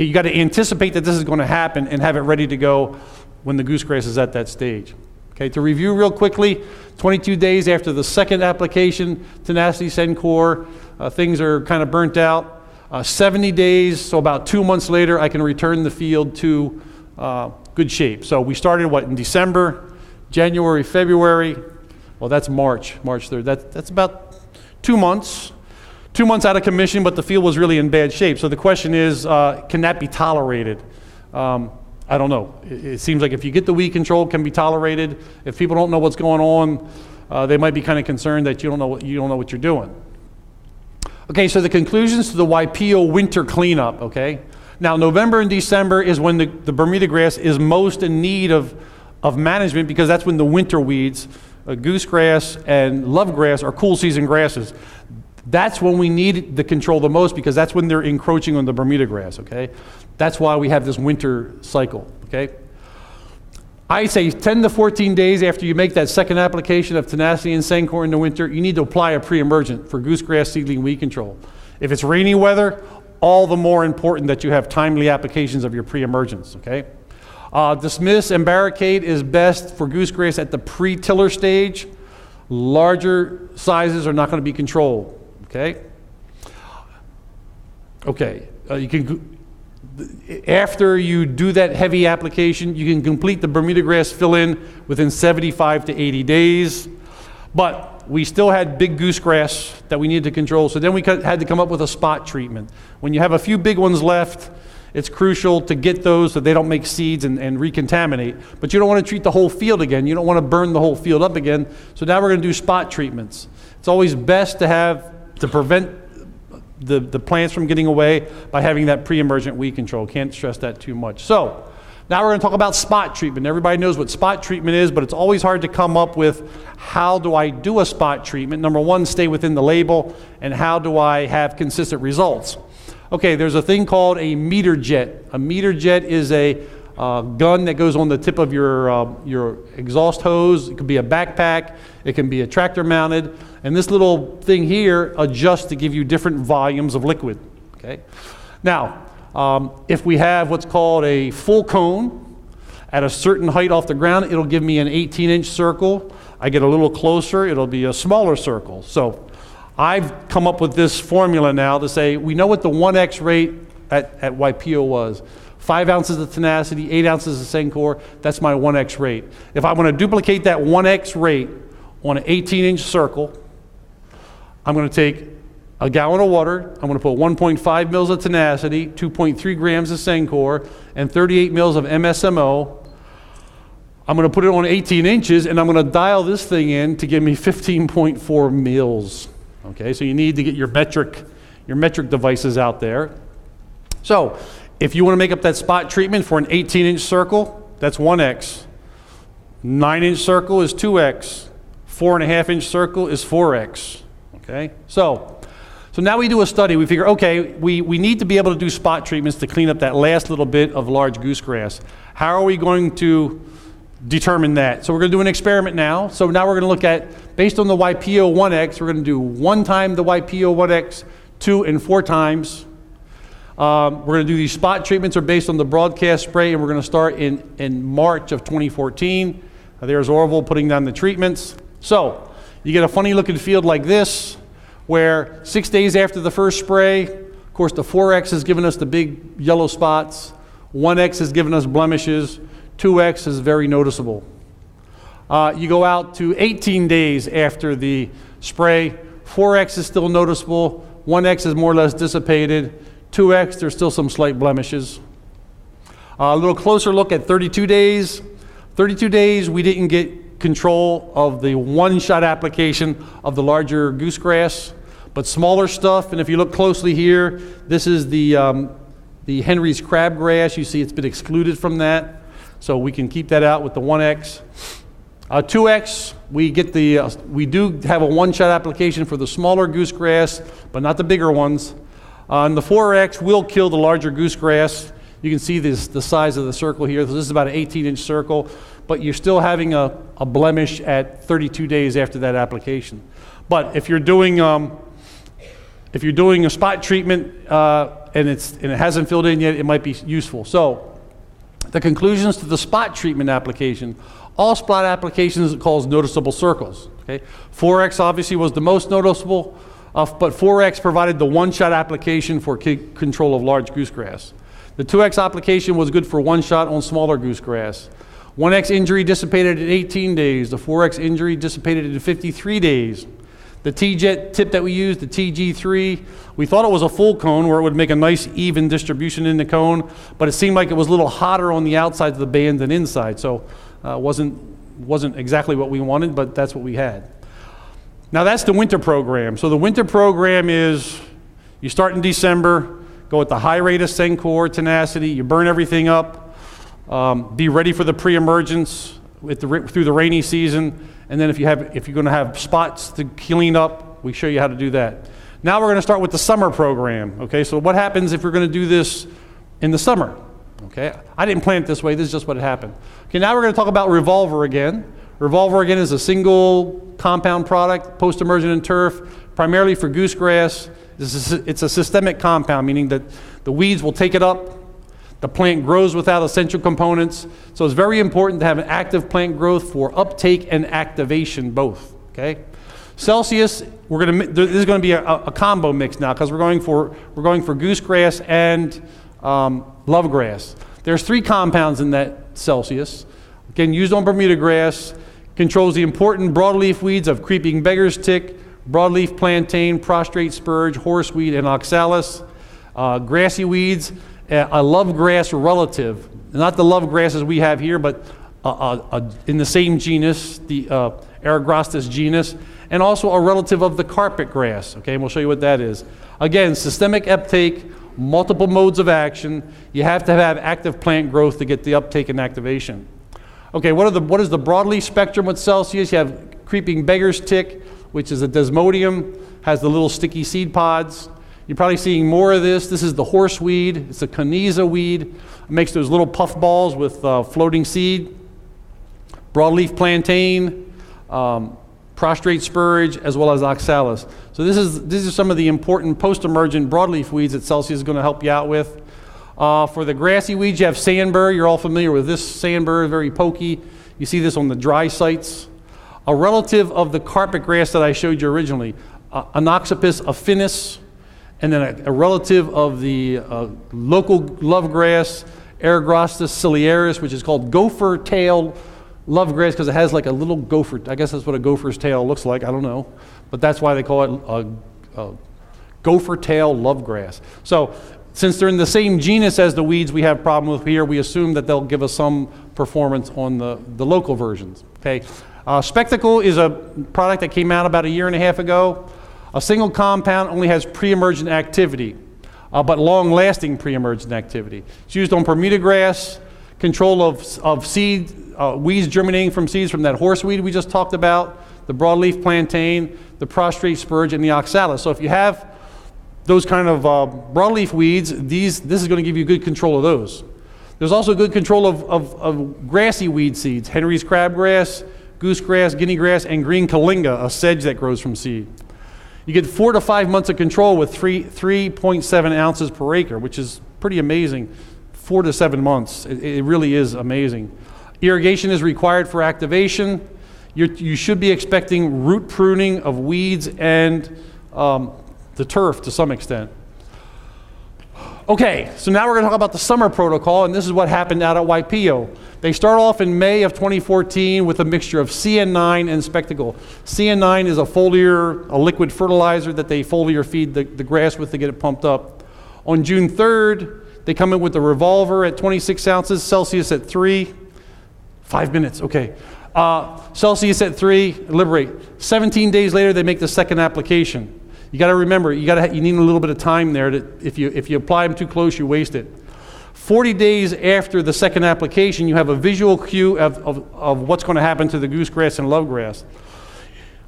you got to anticipate that this is going to happen and have it ready to go when the goosegrass is at that stage. Okay, to review real quickly, 22 days after the second application, tenacity Sencor, things are kind of burnt out. 70 days, so about 2 months later, I can return the field to good shape. So we started in December, January, February. Well, that's March 3rd. That's about 2 months. 2 months out of commission, but the field was really in bad shape. So the question is, can that be tolerated? I don't know. It seems like if you get the weed control, it can be tolerated. If people don't know what's going on, they might be kind of concerned that you don't know what you're doing. Okay, so the conclusions to the YPO winter cleanup, okay? Now, November and December is when the Bermuda grass is most in need of management, because that's when the winter weeds, goosegrass and lovegrass, are cool season grasses. That's when we need the control the most, because that's when they're encroaching on the Bermuda grass, okay? That's why we have this winter cycle, okay? I say 10 to 14 days after you make that second application of tenacity and Sencor in the winter, you need to apply a pre-emergent for goosegrass seedling weed control. If it's rainy weather, all the more important that you have timely applications of your pre-emergents, okay? Dismiss and barricade is best for goosegrass at the pre-tiller stage. Larger sizes are not going to be controlled, okay? Okay, after you do that heavy application, you can complete the Bermuda grass fill-in within 75 to 80 days. But we still had big goosegrass that we needed to control, so then we had to come up with a spot treatment. When you have a few big ones left, it's crucial to get those so they don't make seeds and recontaminate. But you don't want to treat the whole field again. You don't want to burn the whole field up again. So now we're going to do spot treatments. It's always best to prevent the plants from getting away by having that pre-emergent weed control. Can't stress that too much. So now we're going to talk about spot treatment. Everybody knows what spot treatment is, but it's always hard to come up with how do I do a spot treatment. Number one, stay within the label, and how do I have consistent results? Okay, there's a thing called a meter jet. A meter jet is a gun that goes on the tip of your exhaust hose. It could be a backpack. It can be a tractor mounted. And this little thing here adjusts to give you different volumes of liquid. Okay. Now, if we have what's called a full cone at a certain height off the ground, it'll give me an 18-inch circle. I get a little closer, it'll be a smaller circle. So I've come up with this formula now to say we know what the 1x rate at YPO was. 5 ounces of tenacity, 8 ounces of Sencor, that's my 1x rate. If I want to duplicate that 1x rate on an 18-inch circle, I'm going to take a gallon of water, I'm going to put 1.5 mils of tenacity, 2.3 grams of Sencor, and 38 mils of MSMO. I'm going to put it on 18 inches, and I'm going to dial this thing in to give me 15.4 mils. Okay, so you need to get your metric devices out there. So if you want to make up that spot treatment for an 18-inch circle, that's 1x. 9-inch circle is 2x. 4.5-inch circle is 4x. Okay, so now we do a study. We figure, okay, we need to be able to do spot treatments to clean up that last little bit of large goosegrass. How are we going to determine that? So we're going to do an experiment now. So now we're going to look at, based on the YPO 1x, we're going to do 1 time the YPO 1x, 2 and 4 times. We're going to do these spot treatments are based on the broadcast spray, and we're going to start in March of 2014. There's Orville putting down the treatments. So you get a funny looking field like this, where 6 days after the first spray, of course the 4x has given us the big yellow spots, 1x has given us blemishes, 2x is very noticeable. You go out to 18 days after the spray, 4x is still noticeable, 1x is more or less dissipated, 2x, there's still some slight blemishes. A little closer look at 32 days. 32 days, we didn't get control of the one-shot application of the larger goosegrass, but smaller stuff, and if you look closely here, this is the Henry's crabgrass. You see it's been excluded from that, so we can keep that out with the 1x. 2x, we do have a one-shot application for the smaller goosegrass, but not the bigger ones. And the 4x will kill the larger goosegrass. You can see the size of the circle here. This is about an 18-inch circle, but you're still having a blemish at 32 days after that application. But if you're doing a spot treatment and it hasn't filled in yet, it might be useful. So the conclusions to the spot treatment application. All spot applications cause noticeable circles. Okay? 4X obviously was the most noticeable, but 4X provided the one-shot application for control of large goosegrass. The 2X application was good for one shot on smaller goosegrass. 1X injury dissipated in 18 days. The 4X injury dissipated in 53 days. The T-jet tip that we used, the TG3, we thought it was a full cone where it would make a nice even distribution in the cone, but it seemed like it was a little hotter on the outside of the band than inside, so wasn't exactly what we wanted, but that's what we had. Now that's the winter program. So the winter program is, you start in December, go at the high rate of Sencor tenacity, you burn everything up, be ready for the pre-emergence through the rainy season, and then if you're going to have spots to clean up, we show you how to do that. Now we're going to start with the summer program. Okay, so what happens if we're going to do this in the summer? Okay, I didn't plan it this way, this is just what happened. Okay, now we're going to talk about Revolver again. Revolver again is a single compound product, post-emergent and turf, primarily for goosegrass. It's a systemic compound, meaning that the weeds will take it up. The plant grows without essential components. So it's very important to have an active plant growth for uptake and activation both, okay? Celsius, this is going to be a combo mix now because we're going for goosegrass and lovegrass. There's 3 compounds in that Celsius. Again, used on Bermuda grass, controls the important broadleaf weeds of creeping beggar's tick, broadleaf plantain, prostrate spurge, horseweed, and oxalis. Grassy weeds, a lovegrass relative, not the lovegrasses we have here, but in the same genus, the Eragrostis genus, and also a relative of the carpet grass. Okay, and we'll show you what that is. Again, systemic uptake, multiple modes of action. You have to have active plant growth to get the uptake and activation. Okay, what is the broadleaf spectrum with Celsius? You have creeping beggar's tick, which is a desmodium, has the little sticky seed pods. You're probably seeing more of this. This is the horseweed. It's a coniza weed. It makes those little puff balls with floating seed. Broadleaf plantain, prostrate spurge, as well as oxalis. So these are some of the important post-emergent broadleaf weeds that Celsius is going to help you out with. For the grassy weeds, you have sandbur. You're all familiar with this sandbur, very pokey. You see this on the dry sites. A relative of the carpet grass that I showed you originally, Anoxipis affinis, and then a relative of the local lovegrass, Eragrostis ciliaris, which is called gopher tail lovegrass because it has like a little gopher. I guess that's what a gopher's tail looks like. I don't know, but that's why they call it a gopher tail lovegrass. So since they're in the same genus as the weeds we have problem with here, we assume that they'll give us some performance on the local versions. Okay, Spectacle is a product that came out about 1.5 years ago. A single compound only has pre-emergent activity, but long-lasting pre-emergent activity. It's used on Bermuda grass, control of seed, weeds germinating from seeds from that horseweed we just talked about, the broadleaf plantain, the prostrate spurge, and the oxalis. So if you have those kind of broadleaf weeds, this is going to give you good control of those. There's also good control of grassy weed seeds, Henry's crabgrass, goosegrass, guinea grass, and green kalinga, a sedge that grows from seed. You get 4 to 5 months of control with 3.7 ounces per acre, which is pretty amazing. 4 to 7 months. It really is amazing. Irrigation is required for activation. You should be expecting root pruning of weeds and the turf to some extent. Okay, so now we're going to talk about the summer protocol, and this is what happened out at Waipio. They start off in May of 2014 with a mixture of CN9 and Spectacle. CN9 is a liquid fertilizer that they foliar feed the grass with to get it pumped up. On June 3rd, they come in with the Revolver at 26 ounces, Celsius at 3. 5 minutes, okay. Celsius at 3, Liberate. 17 days later, they make the second application. You got to remember, you need a little bit of time there. If you apply them too close, you waste it. 40 days after the second application, you have a visual cue of what's going to happen to the goosegrass and lovegrass.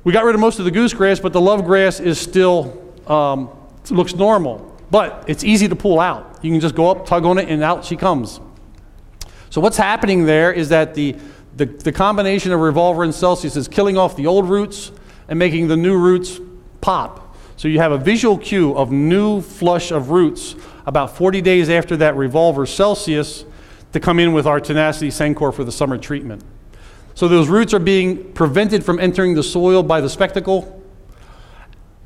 We got rid of most of the goosegrass, but the lovegrass is still looks normal. But it's easy to pull out. You can just go up, tug on it, and out she comes. So what's happening there is that the combination of Revolver and Celsius is killing off the old roots and making the new roots pop. So you have a visual cue of new flush of roots about 40 days after that revolver Celsius to come in with our Tenacity Sencor for the summer treatment. So those roots are being prevented from entering the soil by the spectacle.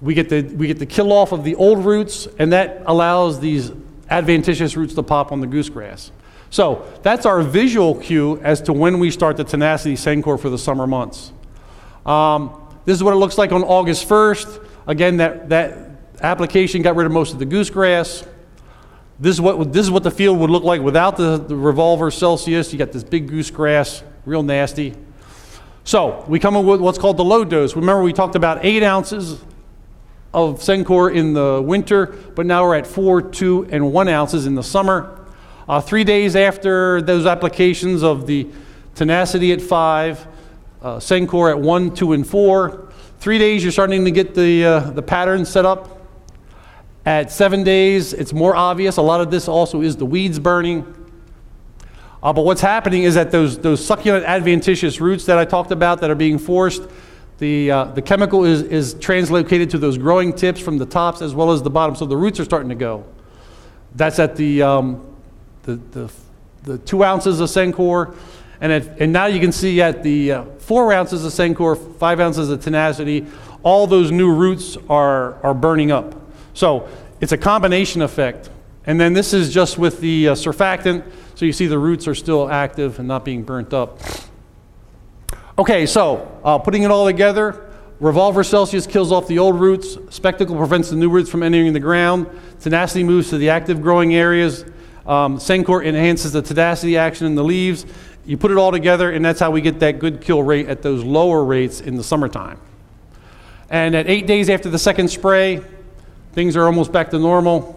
We get the kill off of the old roots, and that allows these adventitious roots to pop on the goosegrass. So that's our visual cue as to when we start the Tenacity Sencor for the summer months. This is what it looks like on August 1st. Again, that application got rid of most of the goosegrass. This is what the field would look like without the revolver Celsius. You got this big goosegrass, real nasty. So we come in with what's called the low dose. Remember, we talked about 8 ounces of Sencor in the winter, but now we're at 4, 2, and 1 ounces in the summer. 3 days after those applications of the Tenacity at 5, Sencor at 1, 2, and 4. 3 days, you're starting to get the pattern set up. At 7 days, it's more obvious. A lot of this also is the weeds burning. But what's happening is that those succulent adventitious roots that I talked about that are being forced, the chemical is translocated to those growing tips from the tops as well as the bottom. So the roots are starting to go. That's at the 2 ounces of Sencor. And now you can see at the 4 ounces of Sencor, 5 ounces of Tenacity, all those new roots are burning up. So it's a combination effect. And then this is just with the surfactant. So you see the roots are still active and not being burnt up. Okay, so putting it all together, revolver Celsius kills off the old roots. Spectacle prevents the new roots from entering the ground. Tenacity moves to the active growing areas. Sencor enhances the tenacity action in the leaves. You put it all together, and that's how we get that good kill rate at those lower rates in the summertime. And at 8 days after the second spray, things are almost back to normal.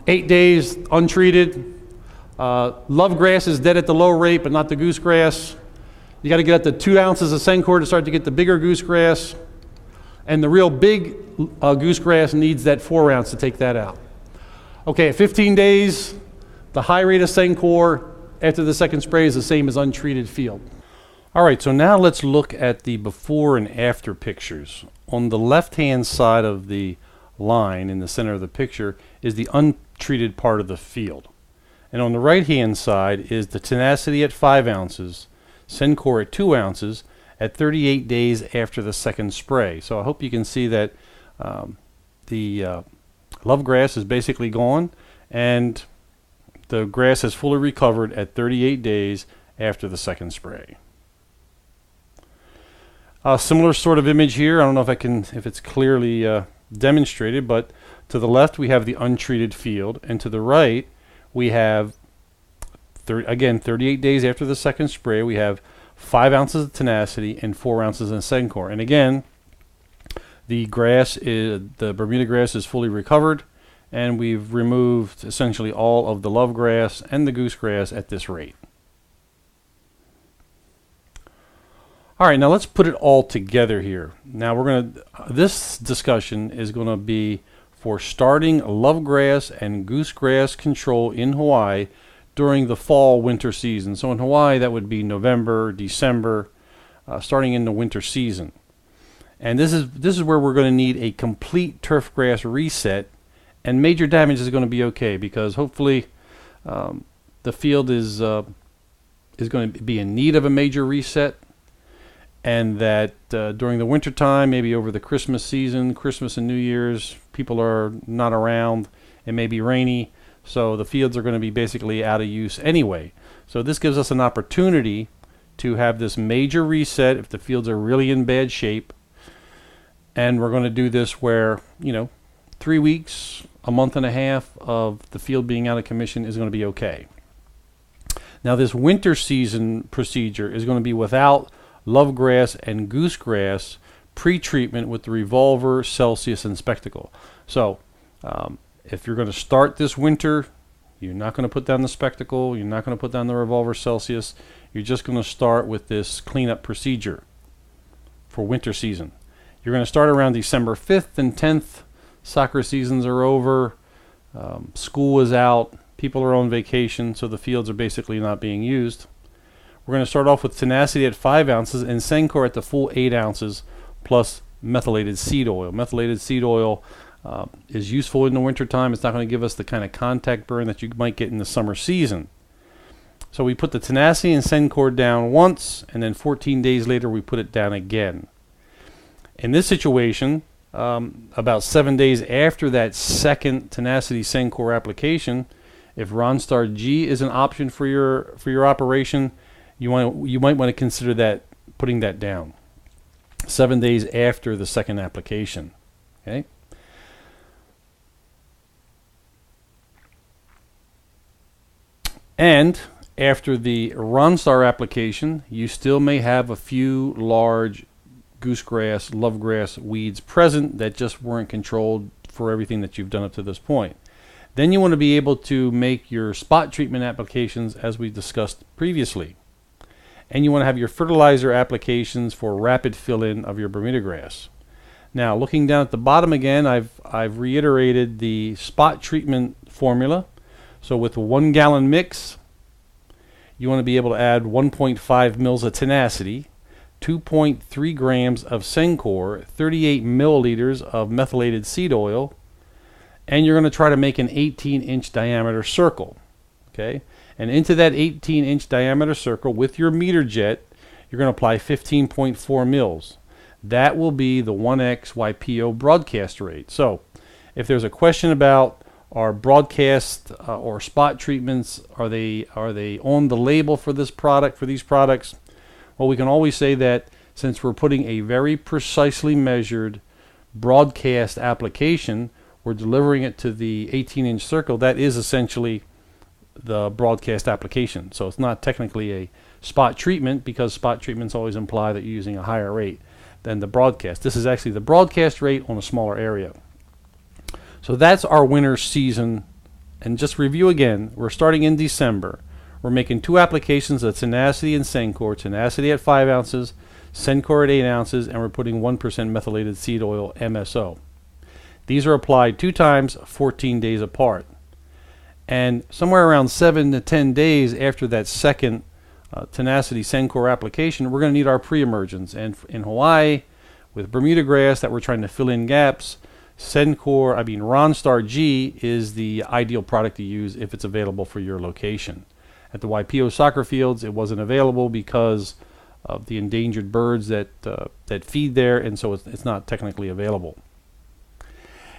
8 days untreated. Love grass is dead at the low rate, but not the goosegrass. You got to get up to 2 ounces of Sencor to start to get the bigger goosegrass. And the real big goosegrass needs that 4 ounce to take that out. Okay, at 15 days, the high rate of Sencor after the second spray is the same as untreated field. All right, so now let's look at the before and after pictures. On the left-hand side of the line in the center of the picture is the untreated part of the field. And on the right-hand side is the Tenacity at 5 ounces, Sencor at 2 ounces at 38 days after the second spray. So I hope you can see that the love grass is basically gone, and the grass has fully recovered at 38 days after the second spray. A similar sort of image here. I don't know if it's clearly demonstrated, but to the left we have the untreated field, and to the right we have, again, 38 days after the second spray, we have 5 ounces of Tenacity and 4 ounces of Sencor. And again, the Bermuda grass is fully recovered, and we've removed essentially all of the love grass and the goosegrass at this rate. All right, now let's put it all together here. Now this discussion is gonna be for starting love grass and goosegrass control in Hawaii during the fall winter season. So in Hawaii, that would be November, December, starting in the winter season. And this is where we're gonna need a complete turf grass reset, and major damage is gonna be okay, because hopefully the field is going to be in need of a major reset, and that during the winter time, maybe over the Christmas season, Christmas and New Year's, people are not around, it may be rainy, so the fields are going to be basically out of use anyway. So this gives us an opportunity to have this major reset if the fields are really in bad shape, and we're going to do this where, 3 weeks, a month and a half of the field being out of commission is going to be okay. Now this winter season procedure is going to be without love grass and goosegrass pre-treatment with the revolver, Celsius, and Spectacle. So if you're going to start this winter, you're not going to put down the Spectacle, you're not going to put down the revolver, Celsius, you're just going to start with this cleanup procedure for winter season. You're going to start around December 5th and 10th. Soccer seasons are over, school is out, people are on vacation, so the fields are basically not being used. We're going to start off with Tenacity at 5 ounces and Sencor at the full 8 ounces plus methylated seed oil. Methylated seed oil is useful in the wintertime. It's not going to give us the kind of contact burn that you might get in the summer season. So we put the tenacity and Sencor down once, and then 14 days later we put it down again. In this situation, about 7 days after that second tenacity Sencor application, if Ronstar G is an option for your operation, you might want to consider that putting that down 7 days after the second application. Okay. And after the Ronstar application, you still may have a few large goosegrass, lovegrass weeds present that just weren't controlled for everything that you've done up to this point. Then you want to be able to make your spot treatment applications as we discussed previously. And you want to have your fertilizer applications for rapid fill-in of your Bermuda grass. Now, looking down at the bottom again, I've reiterated the spot treatment formula. So with a 1 gallon mix, you want to be able to add 1.5 mils of tenacity, 2.3 grams of Sencor, 38 milliliters of methylated seed oil, and you're going to try to make an 18-inch diameter circle. Okay? And into that 18-inch diameter circle with your meter jet, you're going to apply 15.4 mils. That will be the 1x YPO broadcast rate. So if there's a question about our broadcast or spot treatments, are they on the label for this product, for these products? Well, we can always say that since we're putting a very precisely measured broadcast application, we're delivering it to the 18-inch circle, that is essentially the broadcast application. So it's not technically a spot treatment, because spot treatments always imply that you're using a higher rate than the broadcast. This is actually the broadcast rate on a smaller area. So that's our winter season. And just review again, we're starting in December. We're making 2 applications of tenacity and Sencor, tenacity at 5 ounces, Sencor at 8 ounces, and we're putting 1% methylated seed oil, MSO. These are applied 2 times, 14 days apart. And somewhere around 7 to 10 days after that second tenacity Sencor application, we're going to need our pre-emergence. And in Hawaii, with Bermuda grass that we're trying to fill in gaps, Ronstar G is the ideal product to use if it's available for your location. At the YPO soccer fields, it wasn't available because of the endangered birds that feed there, and so it's not technically available.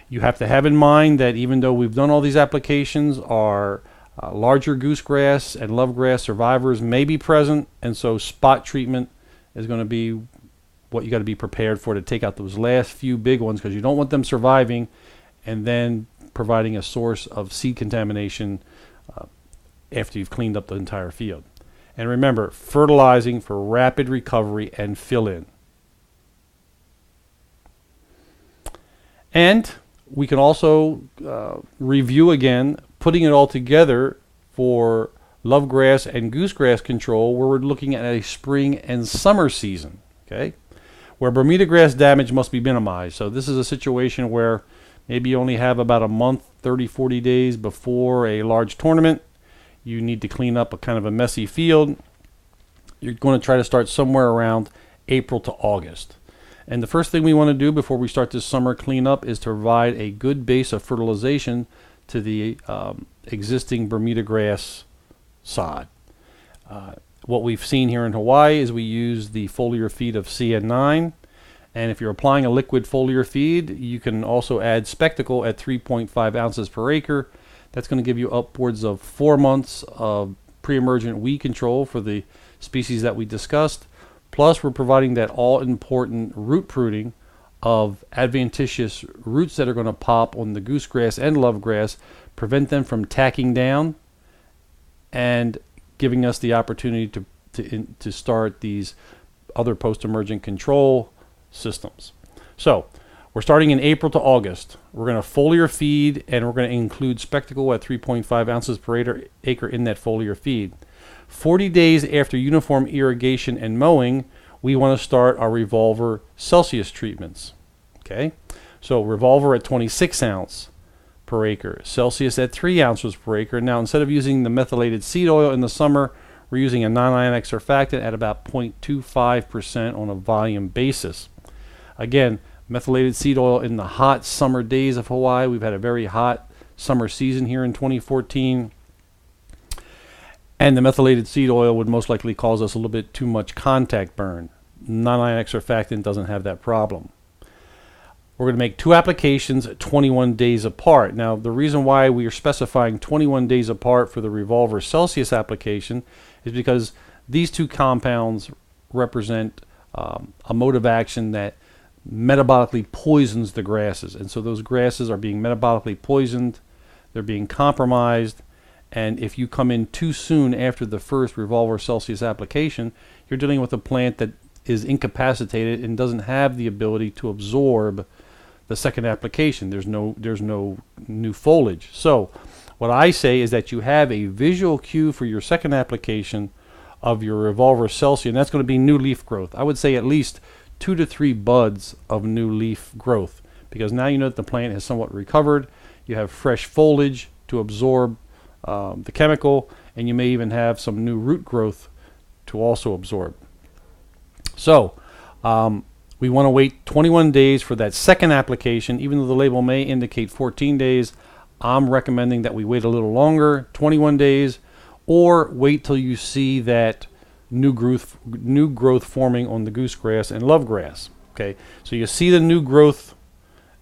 You have to have in mind that even though we've done all these applications, our larger goosegrass and lovegrass survivors may be present, and so spot treatment is going to be what you got to be prepared for, to take out those last few big ones, because you don't want them surviving and then providing a source of seed contamination after you've cleaned up the entire field. And remember, fertilizing for rapid recovery and fill-in. And we can also review again, putting it all together for lovegrass and goosegrass control, where we're looking at a spring and summer season, okay, where Bermuda grass damage must be minimized. So this is a situation where maybe you only have about a month, 30, 40 days before a large tournament. You need to clean up a kind of a messy field. You're going to try to start somewhere around April to August. And the first thing we want to do before we start this summer cleanup is to provide a good base of fertilization to the existing Bermuda grass sod. What we've seen here in Hawaii is we use the foliar feed of CN9, and if you're applying a liquid foliar feed, you can also add Spectacle at 3.5 ounces per acre. That's going to give you upwards of 4 months of pre-emergent weed control for the species that we discussed. Plus, we're providing that all-important root pruning of adventitious roots that are going to pop on the goosegrass and lovegrass, prevent them from tacking down, and giving us the opportunity to start these other post-emergent control systems. So we're starting in April to August. We're going to foliar feed, and we're going to include Spectacle at 3.5 ounces per acre in that foliar feed. 40 days after uniform irrigation and mowing, we want to start our Revolver Celsius treatments. Okay, so Revolver at 26 ounce per acre, Celsius at 3 ounces per acre. Now, instead of using the methylated seed oil in the summer, we're using a non-ionic surfactant at about 0.25% on a volume basis. Again, Methylated seed oil in the hot summer days of Hawaii. We've had a very hot summer season here in 2014. And the methylated seed oil would most likely cause us a little bit too much contact burn. Non-ionic surfactant doesn't have that problem. We're going to make 2 applications 21 days apart. Now, the reason why we are specifying 21 days apart for the Revolver Celsius application is because these 2 compounds represent a mode of action that metabolically poisons the grasses. And so those grasses are being metabolically poisoned, they're being compromised, and if you come in too soon after the first Revolver Celsius application, you're dealing with a plant that is incapacitated and doesn't have the ability to absorb the second application. There's no new foliage. So what I say is that you have a visual cue for your second application of your Revolver Celsius, and that's going to be new leaf growth. I would say at least 2 to 3 buds of new leaf growth, because now you know that the plant has somewhat recovered. You have fresh foliage to absorb the chemical, and you may even have some new root growth to also absorb. So we want to wait 21 days for that second application. Even though the label may indicate 14 days, I'm recommending that we wait a little longer, 21 days, or wait till you see that new growth forming on the goosegrass and lovegrass. Okay, so you see the new growth,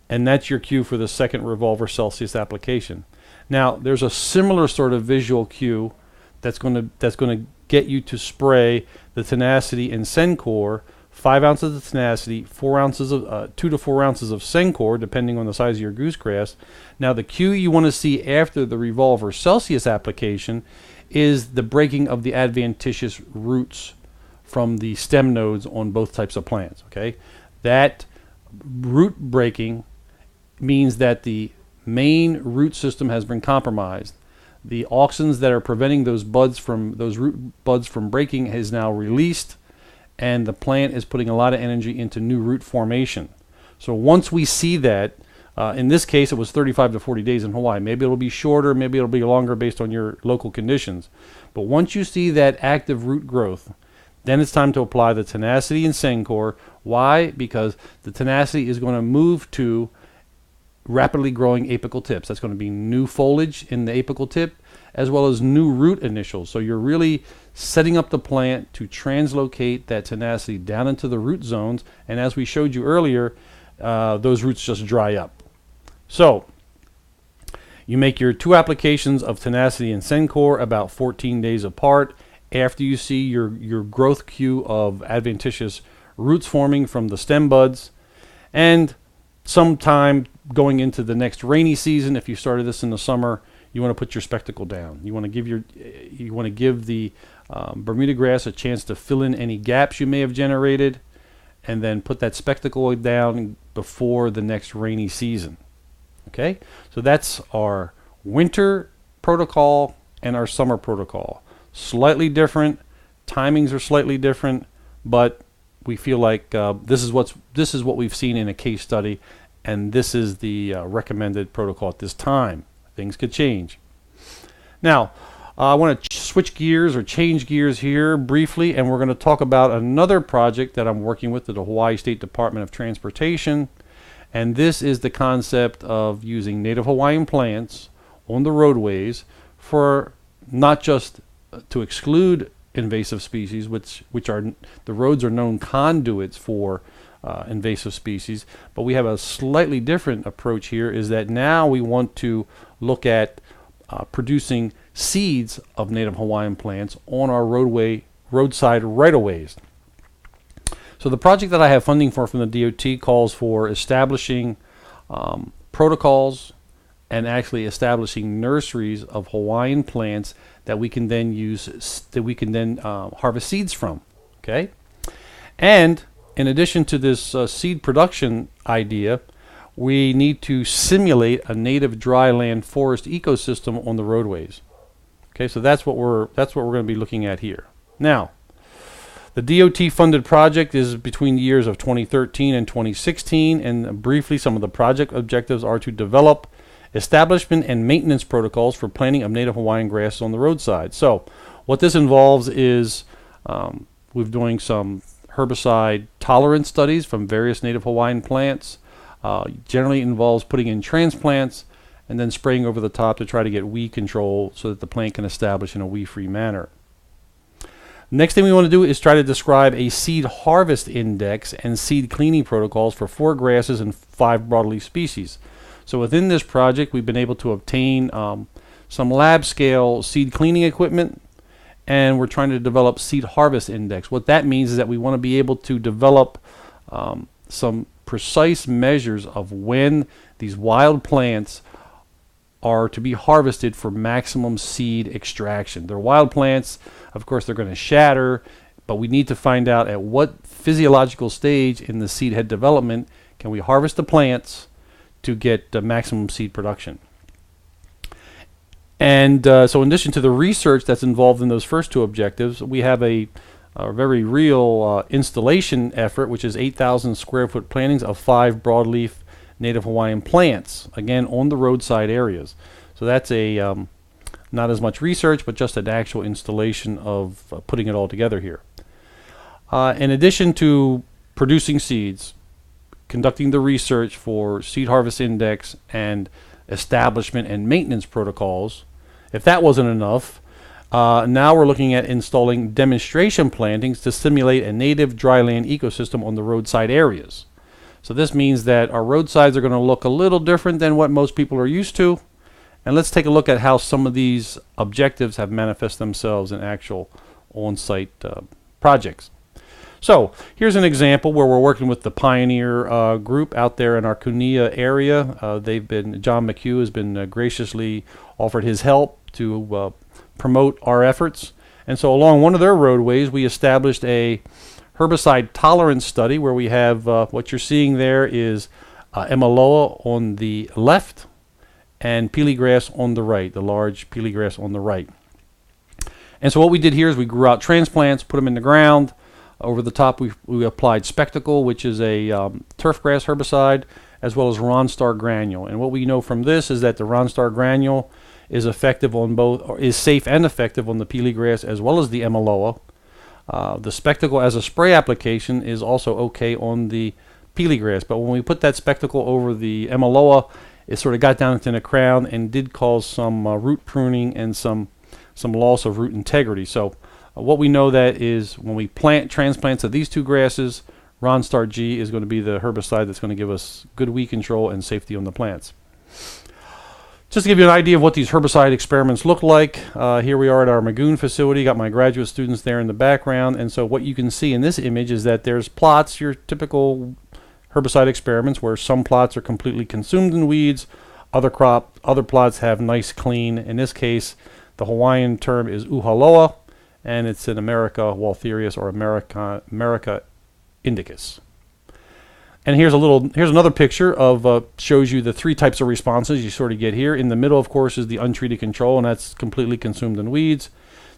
and that's your cue for the second Revolver Celsius application. Now, there's a similar sort of visual cue that's going to get you to spray the Tenacity and Sencor, 5 ounces of Tenacity, 2 to 4 ounces of Sencor, depending on the size of your goosegrass. Now, the cue you want to see after the Revolver Celsius application is the breaking of the adventitious roots from the stem nodes on both types of plants. Okay, that root breaking means that the main root system has been compromised. The auxins that are preventing those root buds from breaking is now released, and the plant is putting a lot of energy into new root formation. So once we see that, in this case it was 35 to 40 days in Hawaii. Maybe it'll be shorter, maybe it'll be longer based on your local conditions. But once you see that active root growth, then it's time to apply the Tenacity and Sencor. Why? Because the Tenacity is going to move to rapidly growing apical tips. That's going to be new foliage in the apical tip, as well as new root initials. So you're really setting up the plant to translocate that Tenacity down into the root zones, and as we showed you earlier, those roots just dry up. So you make your 2 applications of Tenacity and Sencor about 14 days apart after you see your growth cue of adventitious roots forming from the stem buds, and sometime going into the next rainy season, if you started this in the summer, you want to put your spectacle down. You want to give the Bermuda grass a chance to fill in any gaps you may have generated, and then put that spectacle down before the next rainy season. Okay, so that's our winter protocol and our summer protocol. Slightly different, timings are slightly different, but we feel like this is what we've seen in a case study, and this is the recommended protocol at this time. Things could change. Now, I want to switch gears or change gears here briefly, and we're going to talk about another project that I'm working with at the Hawaii State Department of Transportation, and this is the concept of using native Hawaiian plants on the roadways for not just to exclude invasive species, which are the roads are known conduits for invasive species, but we have a slightly different approach here, is that now we want to look at producing seeds of native Hawaiian plants on our roadside right-of-ways. So the project that I have funding for from the DOT calls for establishing protocols and actually establishing nurseries of Hawaiian plants that we can then harvest seeds from. Okay, and in addition to this seed production idea, we need to simulate a native dry land forest ecosystem on the roadways. Okay, so that's what we're going to be looking at here. Now, the DOT funded project is between the years of 2013 and 2016, and briefly some of the project objectives are to develop establishment and maintenance protocols for planting of native Hawaiian grasses on the roadside. So what this involves is we're doing some herbicide tolerance studies from various native Hawaiian plants. Generally involves putting in transplants and then spraying over the top to try to get weed control so that the plant can establish in a weed-free manner. Next thing we want to do is try to describe a seed harvest index and seed cleaning protocols for 4 grasses and 5 broadleaf species. So within this project, we've been able to obtain some lab scale seed cleaning equipment, and we're trying to develop seed harvest index. What that means is that we want to be able to develop some precise measures of when these wild plants are to be harvested for maximum seed extraction. They're wild plants, of course they're going to shatter, but we need to find out at what physiological stage in the seed head development can we harvest the plants to get maximum seed production. And so in addition to the research that's involved in those first 2 objectives, we have a very real installation effort, which is 8,000 square foot plantings of 5 broadleaf native Hawaiian plants, again on the roadside areas. So that's a not as much research, but just an actual installation of putting it all together here. In addition to producing seeds, conducting the research for seed harvest index and establishment and maintenance protocols, if that wasn't enough, now we're looking at installing demonstration plantings to simulate a native dryland ecosystem on the roadside areas. So this means that our roadsides are going to look a little different than what most people are used to. And let's take a look at how some of these objectives have manifested themselves in actual on-site projects. So here's an example where we're working with the Pioneer group out there in our Kunia area. John McHugh has been graciously offered his help to promote our efforts. And so along one of their roadways, we established a herbicide tolerance study where we have what you're seeing there is Emaloa on the left and peely grass on the right, the large peely grass on the right. And so what we did here is we grew out transplants, put them in the ground. Over the top we applied Spectacle, which is a turfgrass herbicide, as well as Ronstar granule. And what we know from this is that the Ronstar granule is effective on both, or is safe and effective on the peely grass as well as the Emaloa. The Spectacle as a spray application is also okay on the peely grass, but when we put that Spectacle over the Emaloa, it sort of got down into the crown and did cause some root pruning and some loss of root integrity. So what we know that is when we plant transplants of these 2 grasses, Ronstar G is going to be the herbicide that's going to give us good weed control and safety on the plants. Just to give you an idea of what these herbicide experiments look like, here we are at our Magoon facility. Got my graduate students there in the background, and so what you can see in this image is that there's plots, your typical herbicide experiments, where some plots are completely consumed in weeds, other plots have nice clean. In this case, the Hawaiian term is uhaloa, and it's in America Waltherius or America indicus. And here's another picture of shows you the 3 types of responses you sort of get here. In the middle, of course, is the untreated control, and that's completely consumed in weeds.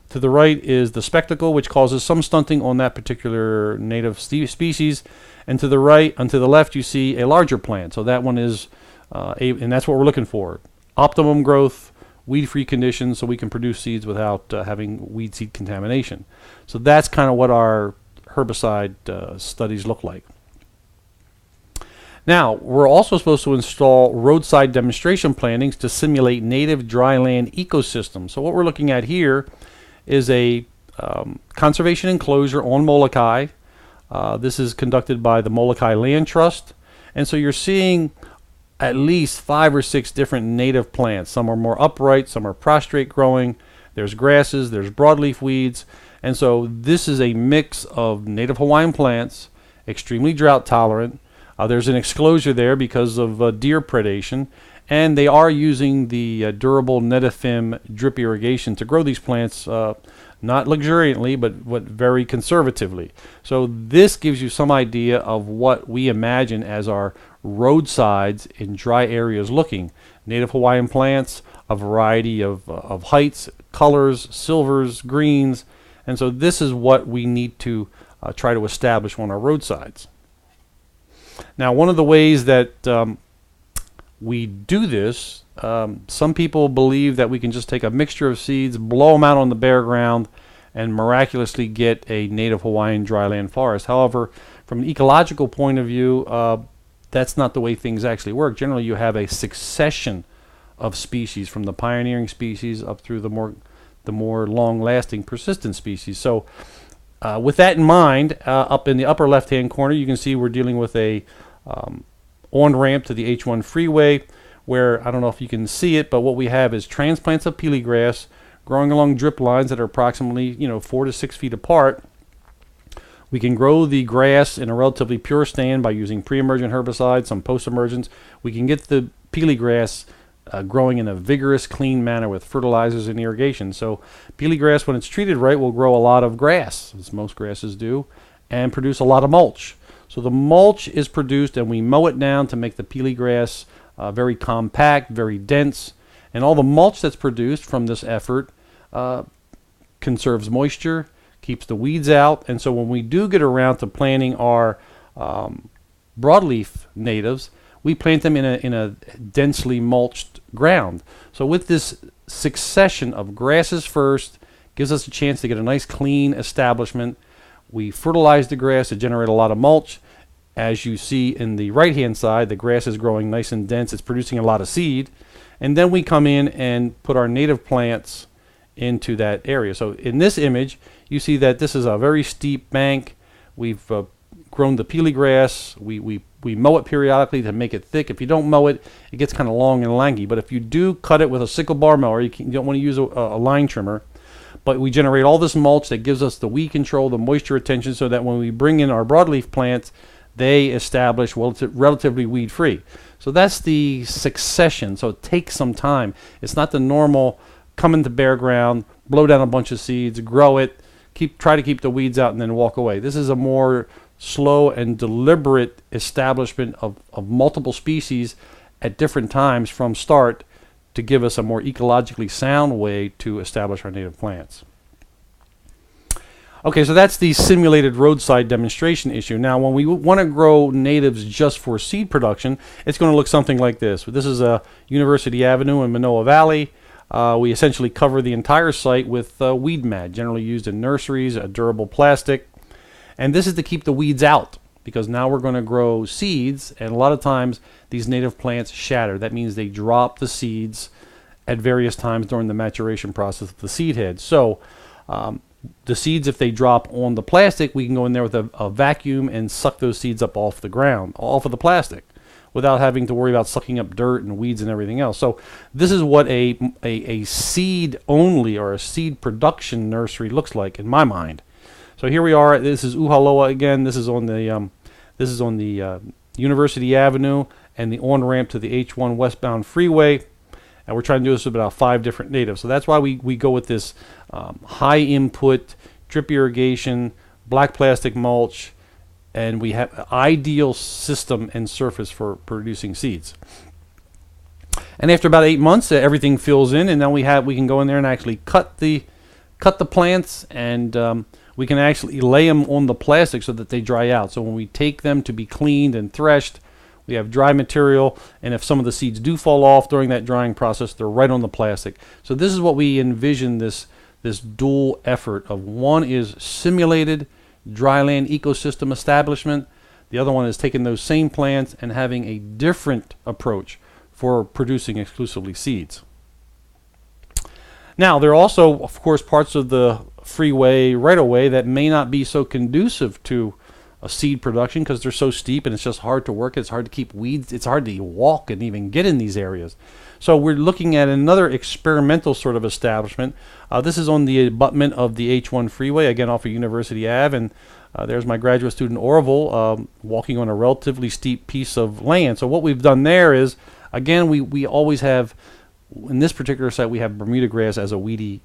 To the right is the Spectacle, which causes some stunting on that particular native species. And to the right, and to the left, you see a larger plant. So that one is, and that's what we're looking for: optimum growth, weed-free conditions, so we can produce seeds without having weed seed contamination. So that's kind of what our herbicide studies look like. Now, we're also supposed to install roadside demonstration plantings to simulate native dryland ecosystems. So what we're looking at here is a conservation enclosure on Molokai. This is conducted by the Molokai Land Trust. And so you're seeing at least 5 or 6 different native plants. Some are more upright, some are prostrate growing. There's grasses, there's broadleaf weeds. And so this is a mix of native Hawaiian plants, extremely drought tolerant. There's an exclosure there because of deer predation, and they are using the durable Netafim drip irrigation to grow these plants, not luxuriantly, but very conservatively. So this gives you some idea of what we imagine as our roadsides in dry areas looking. Native Hawaiian plants, a variety of heights, colors, silvers, greens, and so this is what we need to try to establish on our roadsides. Now, one of the ways that we do this, some people believe that we can just take a mixture of seeds, blow them out on the bare ground, and miraculously get a native Hawaiian dryland forest. However, from an ecological point of view, that's not the way things actually work. Generally, you have a succession of species from the pioneering species up through the more long-lasting persistent species. So with that in mind, up in the upper left-hand corner, you can see we're dealing with a on-ramp to the H1 freeway, where, I don't know if you can see it, but what we have is transplants of peely grass growing along drip lines that are approximately 4 to 6 feet apart. We can grow the grass in a relatively pure stand by using pre-emergent herbicides, some post-emergents. We can get the peely grass growing in a vigorous, clean manner with fertilizers and irrigation. So peely grass, when it's treated right, will grow a lot of grass, as most grasses do, and produce a lot of mulch. So the mulch is produced, and we mow it down to make the peely grass very compact, very dense. And all the mulch that's produced from this effort conserves moisture, keeps the weeds out. And so when we do get around to planting our broadleaf natives, we plant them in a densely mulched ground. So with this succession of grasses first, gives us a chance to get a nice clean establishment. We fertilize the grass to generate a lot of mulch. As you see in the right-hand side, the grass is growing nice and dense. It's producing a lot of seed. And then we come in and put our native plants into that area. So in this image, you see that this is a very steep bank. We've grown the peely grass. We mow it periodically to make it thick. If you don't mow it, it gets kind of long and lanky. But if you do cut it with a sickle bar mower, you don't want to use a line trimmer. But we generate all this mulch that gives us the weed control, the moisture retention, so that when we bring in our broadleaf plants, they establish, well, it's relatively weed-free. So that's the succession. So it takes some time. It's not the normal come into bare ground, blow down a bunch of seeds, grow it, try to keep the weeds out, and then walk away. This is a more slow and deliberate establishment of multiple species at different times from start to give us a more ecologically sound way to establish our native plants. Okay, so that's the simulated roadside demonstration issue. Now, when we want to grow natives just for seed production, it's going to look something like this. This is University Avenue in Manoa Valley. We essentially cover the entire site with weed mat, generally used in nurseries, a durable plastic. And this is to keep the weeds out, because now we're going to grow seeds, and a lot of times these native plants shatter. That means they drop the seeds at various times during the maturation process of the seed head. So the seeds, if they drop on the plastic, we can go in there with a vacuum and suck those seeds up off the ground, off of the plastic, without having to worry about sucking up dirt and weeds and everything else. So this is what a seed only or a seed production nursery looks like in my mind. So here we are. This is Uhaloa again. This is on the University Avenue and the on-ramp to the H1 westbound freeway. And we're trying to do this with about 5 different natives. So that's why we go with this high input, drip irrigation, black plastic mulch, and we have an ideal system and surface for producing seeds. And after about 8 months, everything fills in, and then we can go in there and actually cut the plants, and we can actually lay them on the plastic so that they dry out. So when we take them to be cleaned and threshed, we have dry material, and if some of the seeds do fall off during that drying process, they're right on the plastic. So this is what we envision this dual effort of. One is simulated dryland ecosystem establishment. The other one is taking those same plants and having a different approach for producing exclusively seeds. Now, there are also, of course, parts of the freeway right-of-way that may not be so conducive to a seed production because they're so steep and it's just hard to work. It's hard to keep weeds. It's hard to walk and even get in these areas. So we're looking at another experimental sort of establishment. This is on the abutment of the H1 freeway, again off of University Ave, and there's my graduate student Orville walking on a relatively steep piece of land. So what we've done there is, again, we always have, in this particular site, we have Bermuda grass as a weedy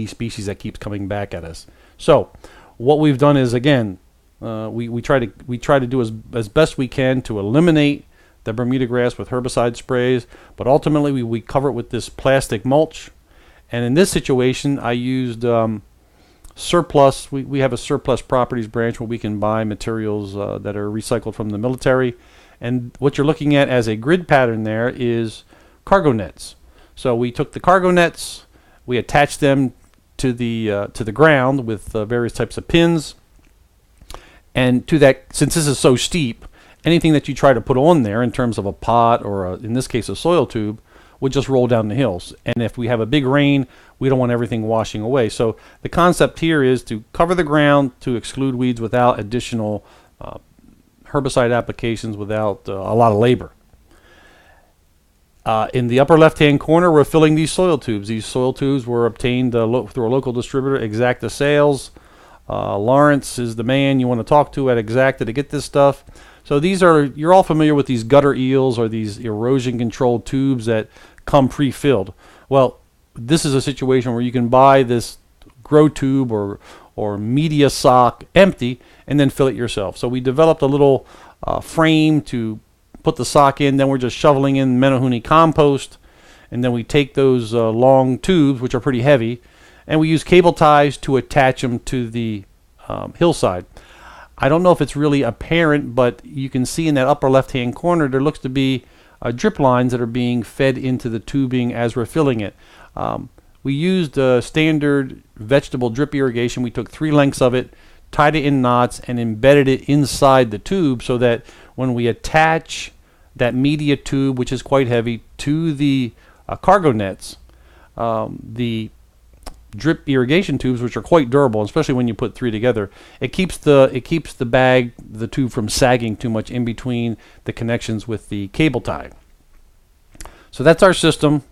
species that keeps coming back at us. So what we've done is, again, we try to do as best we can to eliminate the Bermuda grass with herbicide sprays, but ultimately we cover it with this plastic mulch. And in this situation, I used surplus. We have a surplus properties branch where we can buy materials that are recycled from the military. And what you're looking at as a grid pattern there is cargo nets. So we took the cargo nets, we attached them to the ground with various types of pins. And to that, since this is so steep, anything that you try to put on there in terms of a pot or in this case a soil tube would just roll down the hills. And if we have a big rain, we don't want everything washing away. So the concept here is to cover the ground to exclude weeds without additional herbicide applications, without a lot of labor. In the upper left-hand corner, we're filling these soil tubes. These soil tubes were obtained through a local distributor, Exacta Sales. Lawrence is the man you want to talk to at Exacta to get this stuff. So these are, you're all familiar with these gutter eels or these erosion-controlled tubes that come pre-filled. Well, this is a situation where you can buy this grow tube or media sock empty and then fill it yourself. So we developed a little frame to put the sock in, then we're just shoveling in Menehune compost, and then we take those long tubes, which are pretty heavy, and we use cable ties to attach them to the hillside. I don't know if it's really apparent, but you can see in that upper left-hand corner there looks to be drip lines that are being fed into the tubing as we're filling it. We used standard vegetable drip irrigation. We took 3 lengths of it, tied it in knots, and embedded it inside the tube so that when we attach that media tube, which is quite heavy, to the cargo nets, the drip irrigation tubes, which are quite durable, especially when you put 3 together, it keeps the bag, the tube, from sagging too much in between the connections with the cable tie. So that's our system.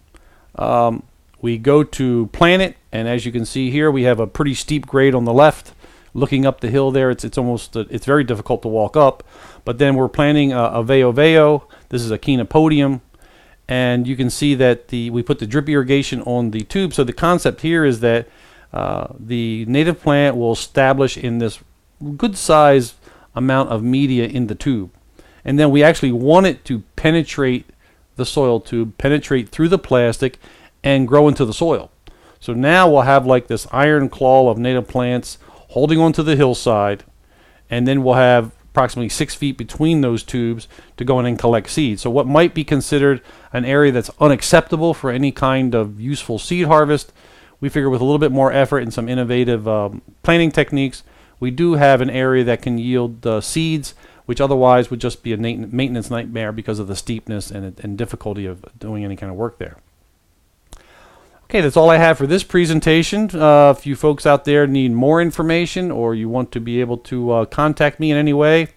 We go to plant it, and as you can see here, we have a pretty steep grade on the left. Looking up the hill there, it's almost it's very difficult to walk up. But then we're planting a Veo. This is a Chenopodium. And you can see that we put the drip irrigation on the tube. So the concept here is that the native plant will establish in this good size amount of media in the tube. And then we actually want it to penetrate the soil tube, penetrate through the plastic, and grow into the soil. So now we'll have like this iron claw of native plants holding onto the hillside, and then we'll have approximately 6 feet between those tubes to go in and collect seeds. So what might be considered an area that's unacceptable for any kind of useful seed harvest, we figure with a little bit more effort and some innovative planting techniques, we do have an area that can yield seeds, which otherwise would just be a maintenance nightmare because of the steepness and difficulty of doing any kind of work there. Okay, that's all I have for this presentation. If you folks out there need more information or you want to be able to contact me in any way,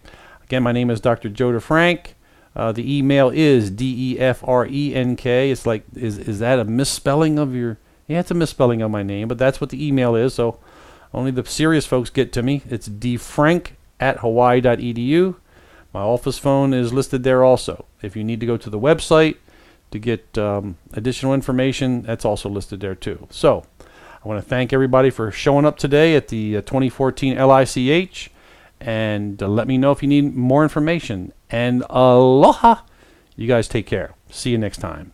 again, my name is Dr. Joe DeFrank. The email is DEFRENK. It's like, is that a misspelling of your... Yeah, it's a misspelling of my name, but that's what the email is, so only the serious folks get to me. It's DeFrank@hawaii.edu. My office phone is listed there also. If you need to go to the website to get additional information, that's also listed there too. So I want to thank everybody for showing up today at the 2014 LICH, and let me know if you need more information. And aloha. You guys take care. See you next time.